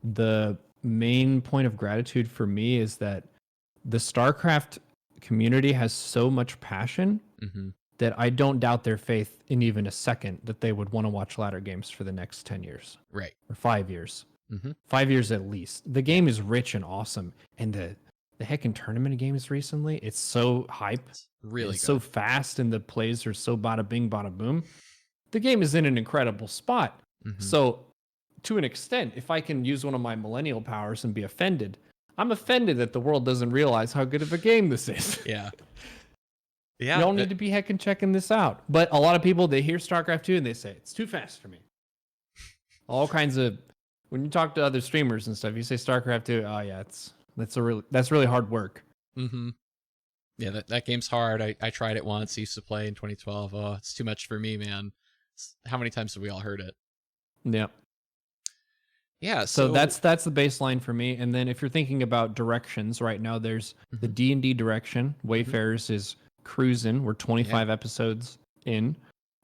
The main point of gratitude for me is that the StarCraft community has so much passion Mm-hmm. that I don't doubt their faith in even a second that they would want to watch ladder games for the next 10 years. Right. Or 5 years. Mm-hmm. 5 years at least. The game is rich and awesome. And the heckin' tournament games recently, it's so hype. It's really it's good. so fast and the plays are so bada bing, bada boom. The game is in an incredible spot. Mm-hmm. So to an extent, if I can use one of my millennial powers and be offended, I'm offended that the world doesn't realize how good of a game this is. Yeah. Yeah. Y'all need to be heckin' checking this out. But a lot of people, they hear StarCraft 2 and they say, it's too fast for me. All kinds of, when you talk to other streamers and stuff, you say StarCraft 2, oh yeah, that's really hard work. Mm-hmm. Yeah, that game's hard. I tried it once, used to play in 2012. Oh, it's too much for me, man. How many times have we all heard it? Yeah. Yeah, so that's the baseline for me. And then if you're thinking about directions, right now there's the D&D direction. Wayfarers is cruising. We're 25 episodes in.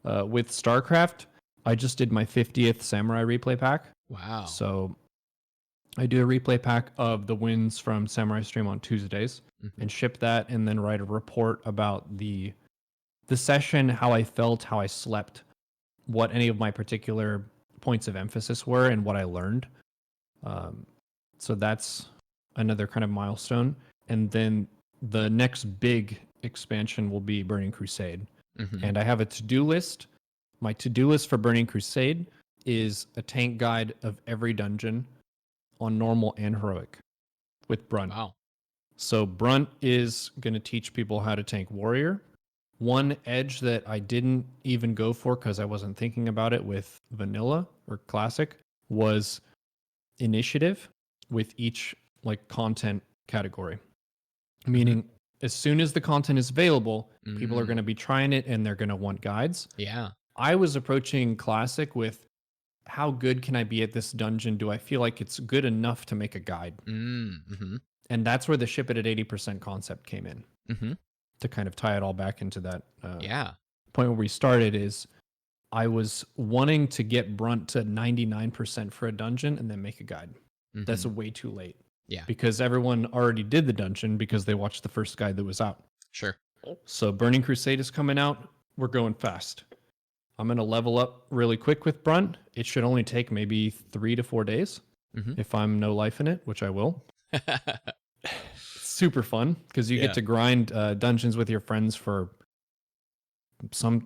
With StarCraft, I just did my 50th Samurai replay pack. Wow. So I do a replay pack of the wins from Samurai Stream on Tuesdays and ship that, and then write a report about the session, how I felt, how I slept, what any of my particular points of emphasis were, and what I learned. So that's another kind of milestone. And then the next big expansion will be Burning Crusade. And I have a to-do list. My to-do list for Burning Crusade is a tank guide of every dungeon on normal and heroic with Brunt. Wow. So Brunt is going to teach people how to tank warrior. One edge that I didn't even go for because I wasn't thinking about it with vanilla or classic was initiative with each like content category. Meaning as soon as the content is available, people are going to be trying it and they're going to want guides. Yeah. I was approaching classic with how good can I be at this dungeon? Do I feel like it's good enough to make a guide? And that's where the ship it at 80% concept came in. To kind of tie it all back into that point where we started is I was wanting to get Brunt to 99% for a dungeon and then make a guide. That's way too late. Yeah. Because everyone already did the dungeon because they watched the first guide that was out. Sure. So Burning Crusade is coming out. We're going fast. I'm going to level up really quick with Brunt. It should only take maybe 3 to 4 days if I'm no life in it, which I will. super fun because you Yeah. get to grind dungeons with your friends for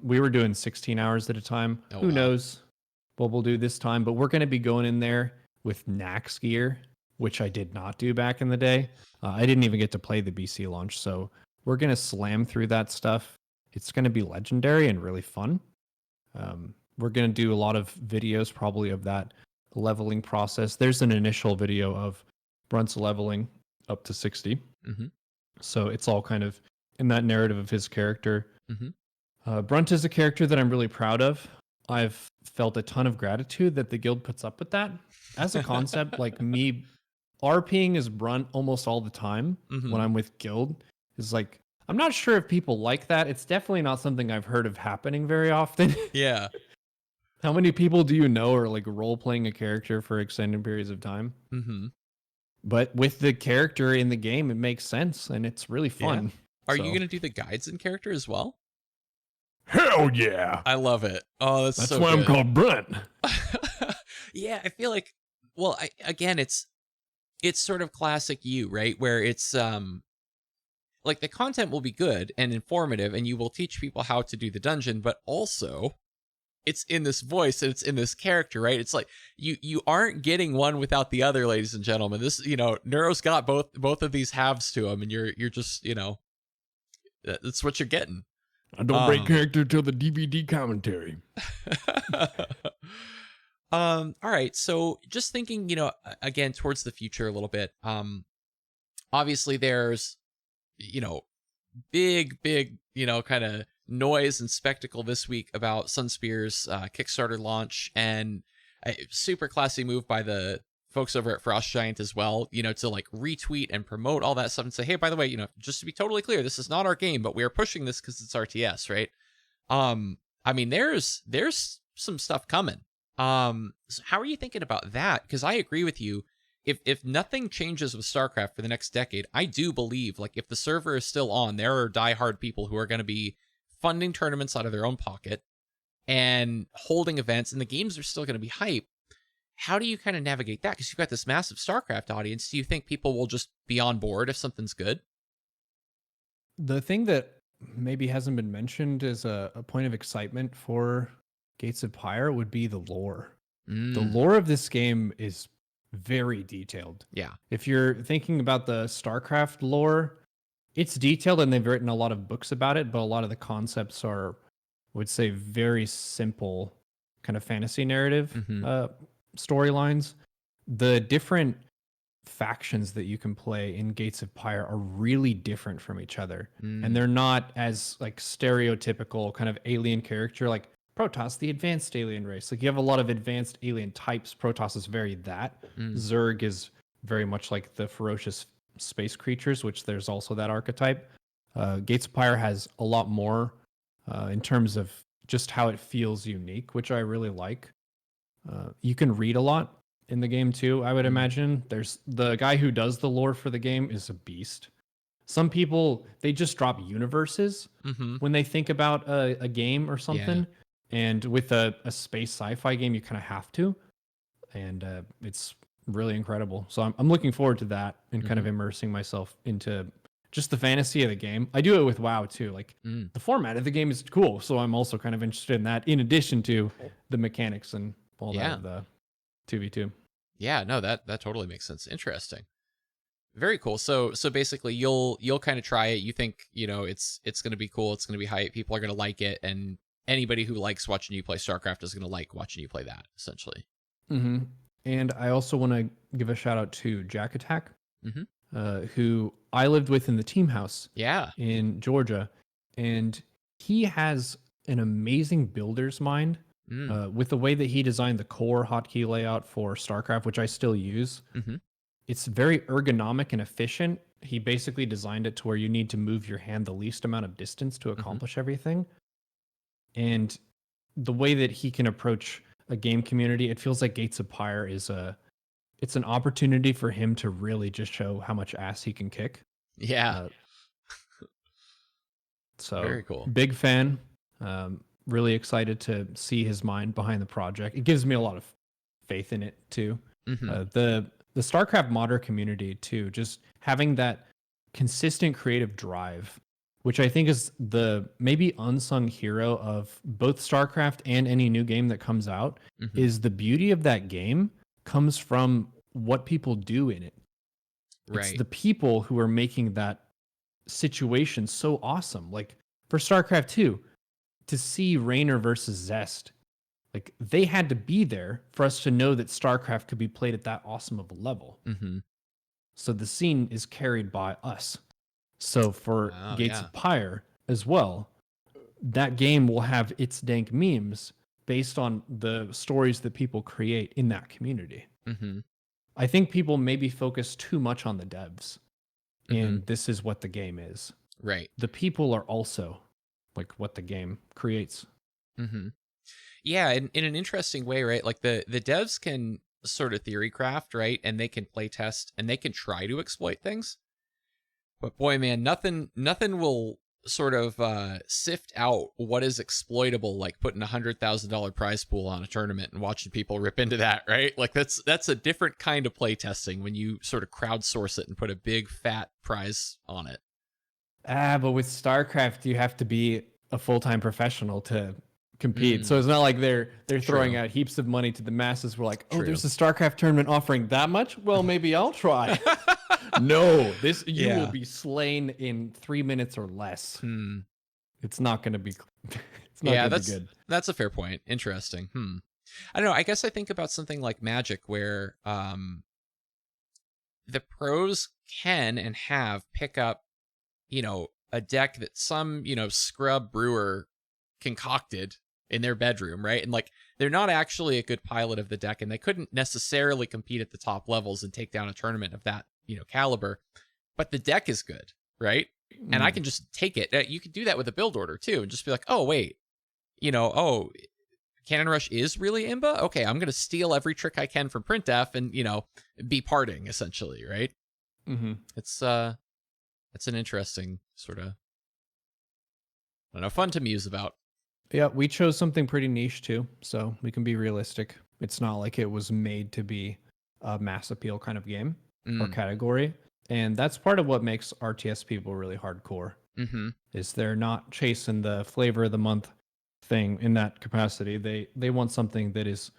we were doing 16 hours at a time. Oh, Who wow. knows what we'll do this time, but we're going to be going in there with Nax gear, which I did not do back in the day. I didn't even get to play the BC launch, so we're going to slam through that stuff. It's going to be legendary and really fun. We're going to do a lot of videos probably of that leveling process. There's an initial video of Brunt's leveling up to 60. Mm-hmm. So it's all kind of in that narrative of his character. Mm-hmm. Brunt is a character that I'm really proud of. I've felt a ton of gratitude that the guild puts up with that. As a concept, like me RPing as Brunt almost all the time Mm-hmm. when I'm with guild is like, I'm not sure if people like that. It's definitely not something I've heard of happening very often. Yeah. How many people do you know are like role playing a character for extended periods of time? Mm-hmm. But with the character in the game, it makes sense and it's really fun. Yeah. Are you So- going to do the guides in character as well? Hell yeah! I love it. Oh, that's so why I'm good. called Brunt. Yeah, I feel like, well, again, it's sort of classic you, right? Where it's like the content will be good and informative and you will teach people how to do the dungeon, but also it's in this voice and it's in this character, right? It's like you aren't getting one without the other, ladies and gentlemen. This, Neuro's got both of these halves to him, and you're just, that's what you're getting. I don't break character till the DVD commentary. All right, so just thinking, again towards the future a little bit. Obviously there's, big, kind of noise and spectacle this week about Sunspear's Kickstarter launch, and a super classy move by the folks over at Frost Giant as well, to like retweet and promote all that stuff and say, hey, by the way, just to be totally clear, this is not our game, but we are pushing this because it's RTS, right? I mean, there's some stuff coming. So how are you thinking about that? Because I agree with you. If nothing changes with StarCraft for the next decade, I do believe, like, if the server is still on, there are diehard people who are going to be funding tournaments out of their own pocket and holding events, and the games are still going to be hype. How do you kind of navigate that? Because you've got this massive StarCraft audience. Do you think people will just be on board if something's good? The thing that maybe hasn't been mentioned as a point of excitement for Gates of Pyre would be the lore. The lore of this game is very detailed. Yeah. If you're thinking about the StarCraft lore, it's detailed and they've written a lot of books about it, but a lot of the concepts are, I would say, very simple kind of fantasy narrative storylines. The different factions that you can play in Gates of Pyre are really different from each other. And they're not as like stereotypical kind of alien character like Protoss, the advanced alien race. Like you have a lot of advanced alien types. Protoss is very that. Zerg is very much like the ferocious space creatures, which there's also that archetype. Gates of Pyre has a lot more in terms of just how it feels unique, which I really like. You can read a lot in the game too, I would imagine. There's the guy who does the lore for the game is a beast. Some people, they just drop universes when they think about a game or something. Yeah. And with a space sci-fi game, you kind of have to. And it's really incredible. So I'm looking forward to that and kind of immersing myself into just the fantasy of the game. I do it with WoW too. Like the format of the game is cool. So I'm also kind of interested in that in addition to the mechanics and all that of the 2v2. Yeah, no, that totally makes sense. Interesting. Very cool. So basically you'll kind of try it. You think, it's going to be cool. It's going to be hype. People are going to like it. And anybody who likes watching you play StarCraft is going to like watching you play that, essentially. And I also want to give a shout out to Jack Attack, who I lived with in the team house in Georgia. And he has an amazing builder's mind with the way that he designed the core hotkey layout for StarCraft, which I still use. It's very ergonomic and efficient. He basically designed it to where you need to move your hand the least amount of distance to accomplish everything. And the way that he can approach a game community, it feels like Gates of Pyre it's an opportunity for him to really just show how much ass he can kick. Yeah. So very cool. Big fan. Really excited to see his mind behind the project. It gives me a lot of faith in it too. The StarCraft modder community too, just having that consistent creative drive, which I think is the maybe unsung hero of both StarCraft and any new game that comes out, Hmm. is the beauty of that game comes from what people do in it. It's Right. the people who are making that situation so awesome. Like for StarCraft 2, to see Raynor versus Zest, like they had to be there for us to know that StarCraft could be played at that awesome of a level. Hmm. So the scene is carried by us. So for Oh Gates yeah. of Pyre as well, that game will have its dank memes based on the stories that people create in that community. Hmm. I think people maybe focus too much on the devs, Hmm. and this is what the game is. Right. The people are also like what the game creates. Hmm. Yeah, in an interesting way, right? Like the devs can sort of theory craft, right? And they can play test and they can try to exploit things. But boy, man, nothing will sort of sift out what is exploitable, like putting $100,000 prize pool on a tournament and watching people rip into that, right? Like that's a different kind of play testing when you sort of crowdsource it and put a big fat prize on it. But with StarCraft, you have to be a full-time professional to compete. Mm, So it's not like they're throwing true, out heaps of money to the masses. We're like, oh, true. there's a StarCraft tournament offering that much. Well, maybe I'll try. No, this you will Yeah. be slain in 3 minutes or less. Hmm. It's not going to be. It's not Yeah, going to be good. that's a fair point. Interesting. Hmm. I don't know. I guess I think about something like Magic, where the pros can and have pick up, a deck that some, scrub brewer concocted in their bedroom, right? And like they're not actually a good pilot of the deck, and they couldn't necessarily compete at the top levels and take down a tournament of that, caliber. But the deck is good, right? And I Mm. can just take it. You could do that with a build order too, and just be like, oh wait, oh, Cannon Rush is really Imba. Okay, I'm gonna steal every trick I can from Printf and be parting essentially, right? Mm-hmm. It's an interesting sort of, I don't know, fun to muse about. Yeah, we chose something pretty niche too, so we can be realistic. It's not like it was made to be a mass appeal kind of game or Mm. category. And that's part of what makes RTS people really hardcore, Mm-hmm. is they're not chasing the flavor of the month thing in that capacity. They want something that is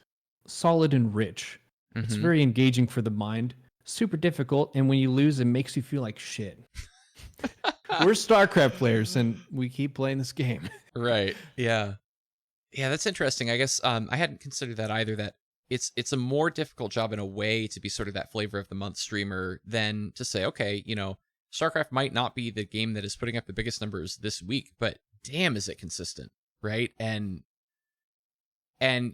solid and rich. It's Mm-hmm. very engaging for the mind, super difficult, and when you lose it makes you feel like shit. We're StarCraft players and we keep playing this game. Right. Yeah. Yeah, that's interesting. I guess I hadn't considered that either. That it's a more difficult job in a way to be sort of that flavor of the month streamer than to say, okay, StarCraft might not be the game that is putting up the biggest numbers this week, but damn, is it consistent, right? And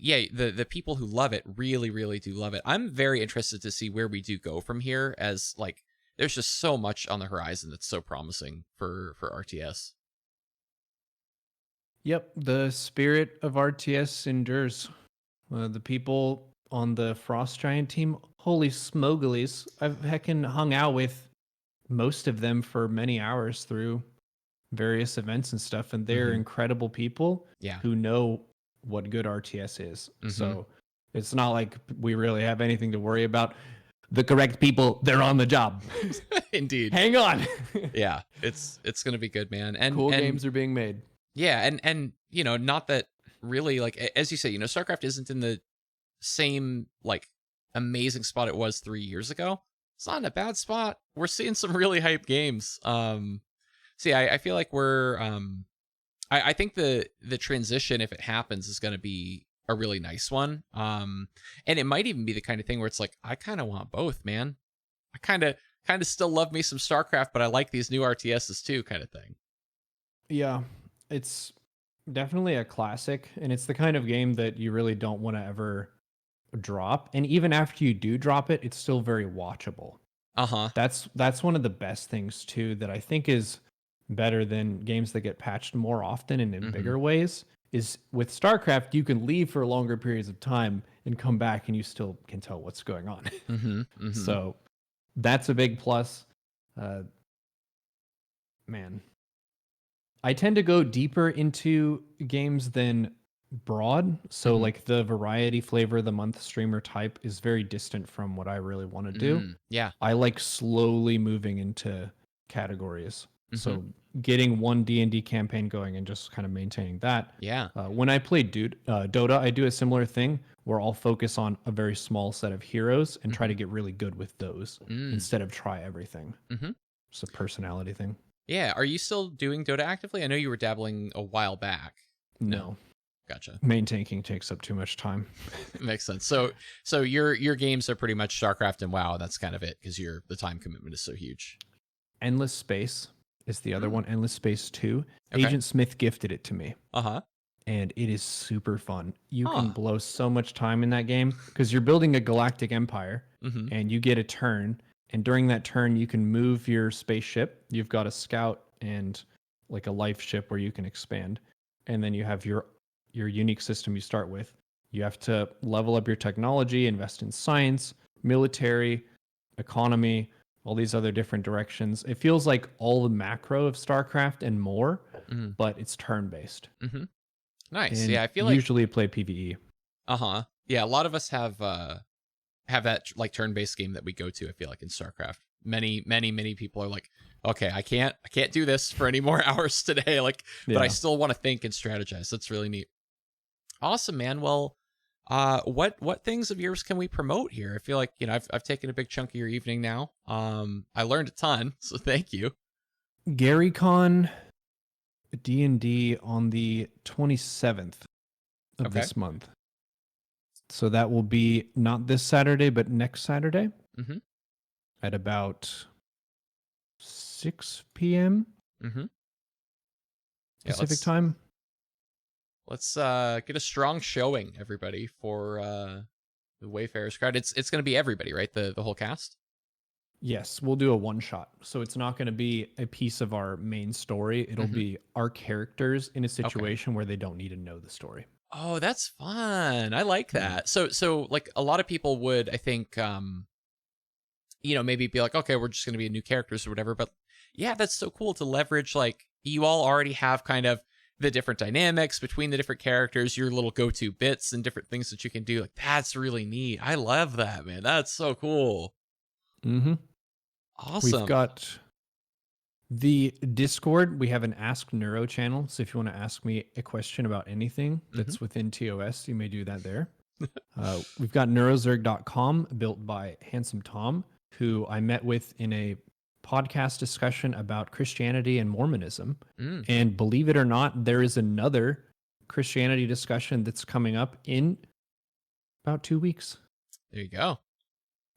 yeah, the people who love it really, really do love it. I'm very interested to see where we do go from here, as like there's just so much on the horizon that's so promising for RTS. Yep, the spirit of RTS endures. The people on the Frost Giant team, holy smogglies, I've heckin' hung out with most of them for many hours through various events and stuff, and they're Mm-hmm. incredible people Yeah. who know what good RTS is. Mm-hmm. So it's not like we really have anything to worry about. The correct people, they're on the job. Indeed. Hang on. Yeah, it's gonna be good, man. And Cool and games are being made. yeah, and not that really, like, as you say, StarCraft isn't in the same like amazing spot it was 3 years ago. It's not in a bad spot. We're seeing some really hype games. See, I feel like we're I think the transition, if it happens, is gonna be a really nice one. And it might even be the kind of thing where it's like, I kind of want both, man. I kind of still love me some StarCraft, but I like these new RTSs too, kind of thing. Yeah, it's definitely a classic, and it's the kind of game that you really don't want to ever drop. And even after you do drop it, it's still very watchable. Uh-huh. That's one of the best things too that I think is better than games that get patched more often and in Mm-hmm. bigger ways. Is with StarCraft, you can leave for longer periods of time and come back, and you still can tell what's going on. Mm-hmm. Mm-hmm. So that's a big plus. Uh, man, I tend to go deeper into games than broad. So Mm-hmm. like the variety flavor of the month streamer type is very distant from what I really want to do. Mm, yeah. I like slowly moving into categories. Mm-hmm. So getting one D&D campaign going and just kind of maintaining that. Yeah. When I play Dota, I do a similar thing where I'll focus on a very small set of heroes and try Mm-hmm. to get really good with those Mm. instead of try everything. Mm-hmm. It's a personality thing. Yeah. Are you still doing Dota actively? I know you were dabbling a while back. No. No, Gotcha. main tanking takes up too much time. Makes sense. So your games are pretty much StarCraft and WoW. That's kind of it because the time commitment is so huge. Endless Space is the other one. Endless Space 2. Okay. Agent Smith gifted it to me, Uh-huh. and it is super fun. You can Huh. blow so much time in that game because you're building a galactic empire, Mm-hmm. and you get a turn. And during that turn, you can move your spaceship. You've got a scout and like a life ship where you can expand. And then you have your unique system you start with. You have to level up your technology, invest in science, military, economy, all these other different directions. It feels like all the macro of StarCraft and more, Mm-hmm. but it's turn based. Mm-hmm. Nice. Yeah, And I feel like usually play PvE. uh-huh. Yeah, a lot of us have that like turn-based game that we go to, I feel like in StarCraft. Many people are like, okay, I can't do this for any more hours today. Like, but I Yeah. still want to think and strategize. That's really neat. Awesome, man. Well, what things of yours can we promote here? I feel like, I've taken a big chunk of your evening now. I learned a ton, so thank you. GaryCon D&D on the 27th of Okay. this month. So that will be not this Saturday, but next Saturday Mm-hmm. at about 6 p.m. Mm-hmm. Yeah, Pacific time. let's get a strong showing, everybody, for the Wayfarers crowd. It's gonna be everybody, right? The whole cast? Yes, we'll do a one shot. So it's not going to be a piece of our main story. It'll Mm-hmm. be our characters in a Okay. situation where they don't need to know the story. Oh, that's fun. I like Yeah. that. So like a lot of people would, I think, maybe be like, okay, we're just going to be new characters or whatever. But yeah, that's so cool to leverage. Like you all already have kind of the different dynamics between the different characters, your little go-to bits and different things that you can do. Like that's really neat. I love that, man. That's so cool. Mm-hmm. We've Awesome. got the Discord. We have an Ask Neuro channel. So if you want to ask me a question about anything that's within TOS, you may do that there. We've got neurozerg.com, built by Handsome Tom, who I met with in a podcast discussion about Christianity and Mormonism. Mm, And believe it or not, there is another Christianity discussion that's coming up in about 2 weeks. there you go.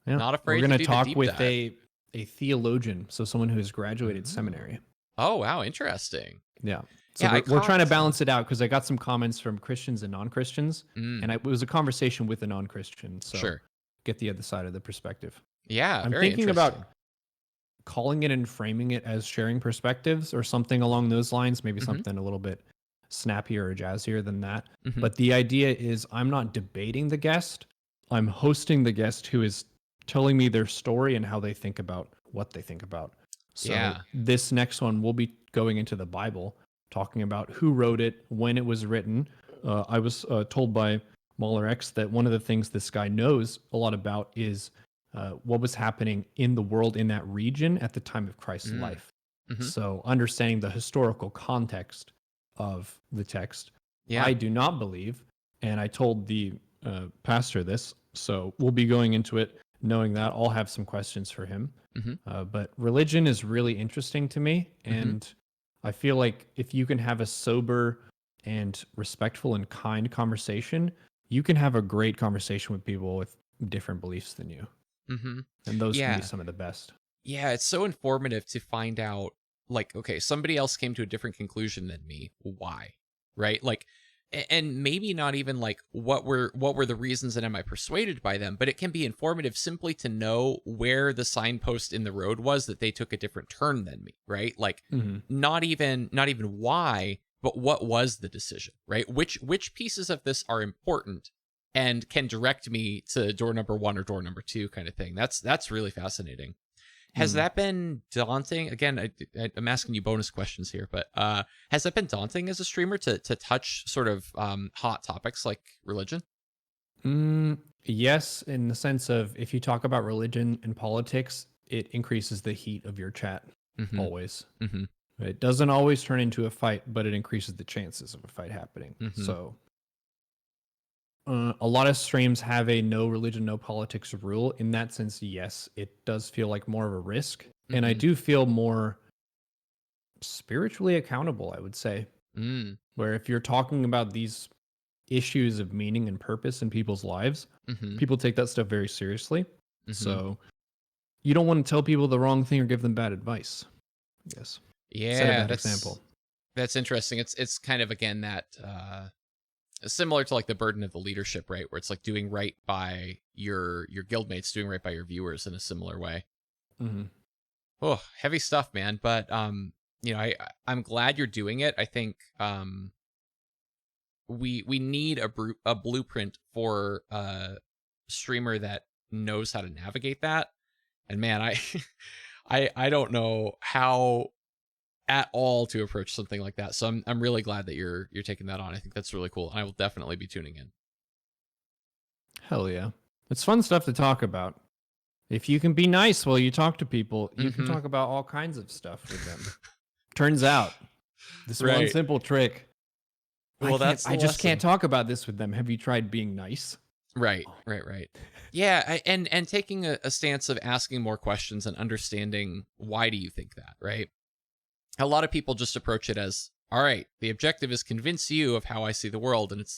Yeah. Not We're afraid going to to do the talk deep with dive. a theologian, so someone who has graduated seminary. Oh, wow. Interesting. Yeah. So Yeah, we're trying to balance it out because I got some comments from Christians and non-Christians, and it was a conversation with a non-Christian. So Sure. get the other side of the perspective. Yeah, I'm very thinking interesting. about calling it and framing it as sharing perspectives or something along those lines, maybe something a little bit snappier or jazzier than that. Mhm. But the idea is I'm not debating the guest. I'm hosting the guest who is telling me their story and how they think about what they think about. So Yeah. this next one will be going into the Bible, talking about who wrote it, when it was written. I was told by Mahler X that one of the things this guy knows a lot about is what was happening in the world in that region at the time of Christ's life. Mhm. So understanding the historical context of the text. Yeah. I do not believe, and I told the pastor this, so we'll be going into it knowing that. I'll have some questions for him. But religion is really interesting to me, and I feel like if you can have a sober and respectful and kind conversation, you can have a great conversation with people with different beliefs than you. Mhm. And those can be Yeah. some of the best. Yeah, it's so informative to find out like, okay, somebody else came to a different conclusion than me. Why? Right? Like and maybe not even like what were the reasons and am I persuaded by them, but it can be informative simply to know where the signpost in the road was that they took a different turn than me, right? Like not even why, but what was the decision, right? Which pieces of this are important and can direct me to door number 1 or door number 2 kind of thing. That's really fascinating. Has that been daunting? Again, I'm asking you bonus questions here, but has that been daunting as a streamer to touch sort of hot topics like religion? Yes, in the sense of if you talk about religion and politics, it increases the heat of your chat. Mm-hmm. always. Mm-hmm. It doesn't always turn into a fight, but it increases the chances of a fight happening. Mm-hmm. So a lot of streams have a no religion, no politics rule. In that sense, yes, it does feel like more of a risk. Mm-hmm. And I do feel more spiritually accountable, I would say. Mm. Where if you're talking about these issues of meaning and purpose in people's lives, Mm-hmm. people take that stuff very seriously. Mm-hmm. So you don't want to tell people the wrong thing or give them bad advice. Yes. Set a Yeah, bad example. that's interesting. It's kind of, again, that similar to like the burden of the leadership, right? Where it's like doing right by your guildmates, doing right by your viewers in a similar way. Mm-hmm. Oh, heavy stuff, man. But I'm glad you're doing it. I think we need a blueprint for a streamer that knows how to navigate that. And man, I don't know how at all to approach something like that. So I'm really glad that you're taking that on. I think that's really cool. And I will definitely be tuning in. Hell yeah. It's fun stuff to talk about. If you can be nice while you talk to people, you can talk about all kinds of stuff with them. Turns out, this one simple trick. Well, I just can't talk about this with them. Have you tried being nice? Right. Yeah, and taking a stance of asking more questions and understanding why do you think that, right? A lot of people just approach it as, all right, the objective is convince you of how I see the world, and if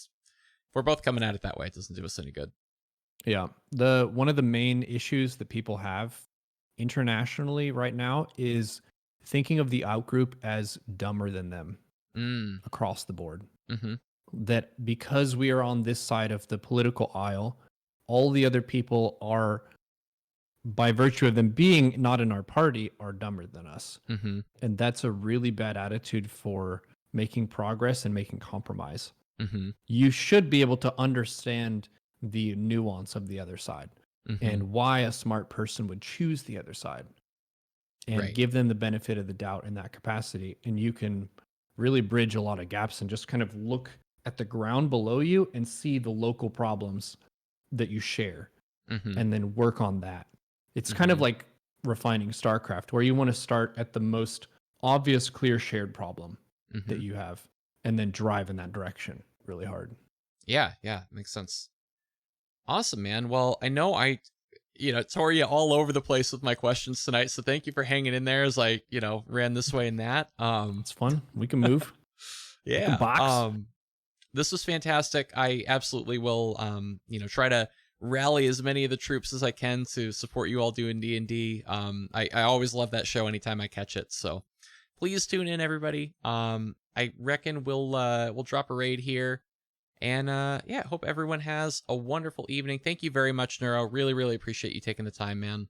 we're both coming at it that way, it doesn't do us any good. Yeah. One of the main issues that people have internationally right now is thinking of the outgroup as dumber than them across the board. Mm-hmm. That because we are on this side of the political aisle, all the other people are, by virtue of them being not in our party, are dumber than us. Mm-hmm. And that's a really bad attitude for making progress and making compromise. Mm-hmm. You should be able to understand the nuance of the other side and why a smart person would choose the other side and give them the benefit of the doubt in that capacity. And you can really bridge a lot of gaps and just kind of look at the ground below you and see the local problems that you share and then work on that. It's kind of like refining StarCraft, where you want to start at the most obvious, clear, shared problem that you have and then drive in that direction really hard. Yeah, makes sense. Awesome, man. Well, I know I tore you all over the place with my questions tonight, so thank you for hanging in there as I, ran this way and that. It's fun. We can move. Yeah. We can box. This was fantastic. I absolutely will, try to rally as many of the troops as I can to support you all doing D&D. I always love that show anytime I catch it. So please tune in, everybody. I reckon we'll drop a raid here. And hope everyone has a wonderful evening. Thank you very much, Neuro. Really, really appreciate you taking the time, man.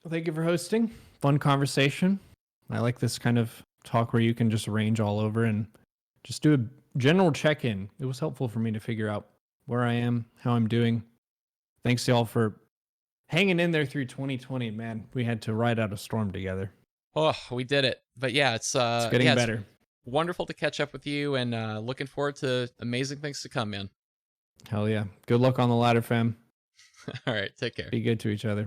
Well, thank you for hosting. Fun conversation. I like this kind of talk where you can just range all over and just do a general check-in. It was helpful for me to figure out where I am, how I'm doing. Thanks to y'all for hanging in there through 2020. Man, we had to ride out a storm together. Oh, we did it. But yeah, it's getting better. Wonderful to catch up with you, and looking forward to amazing things to come, man. Hell yeah. Good luck on the ladder, fam. All right, take care. Be good to each other.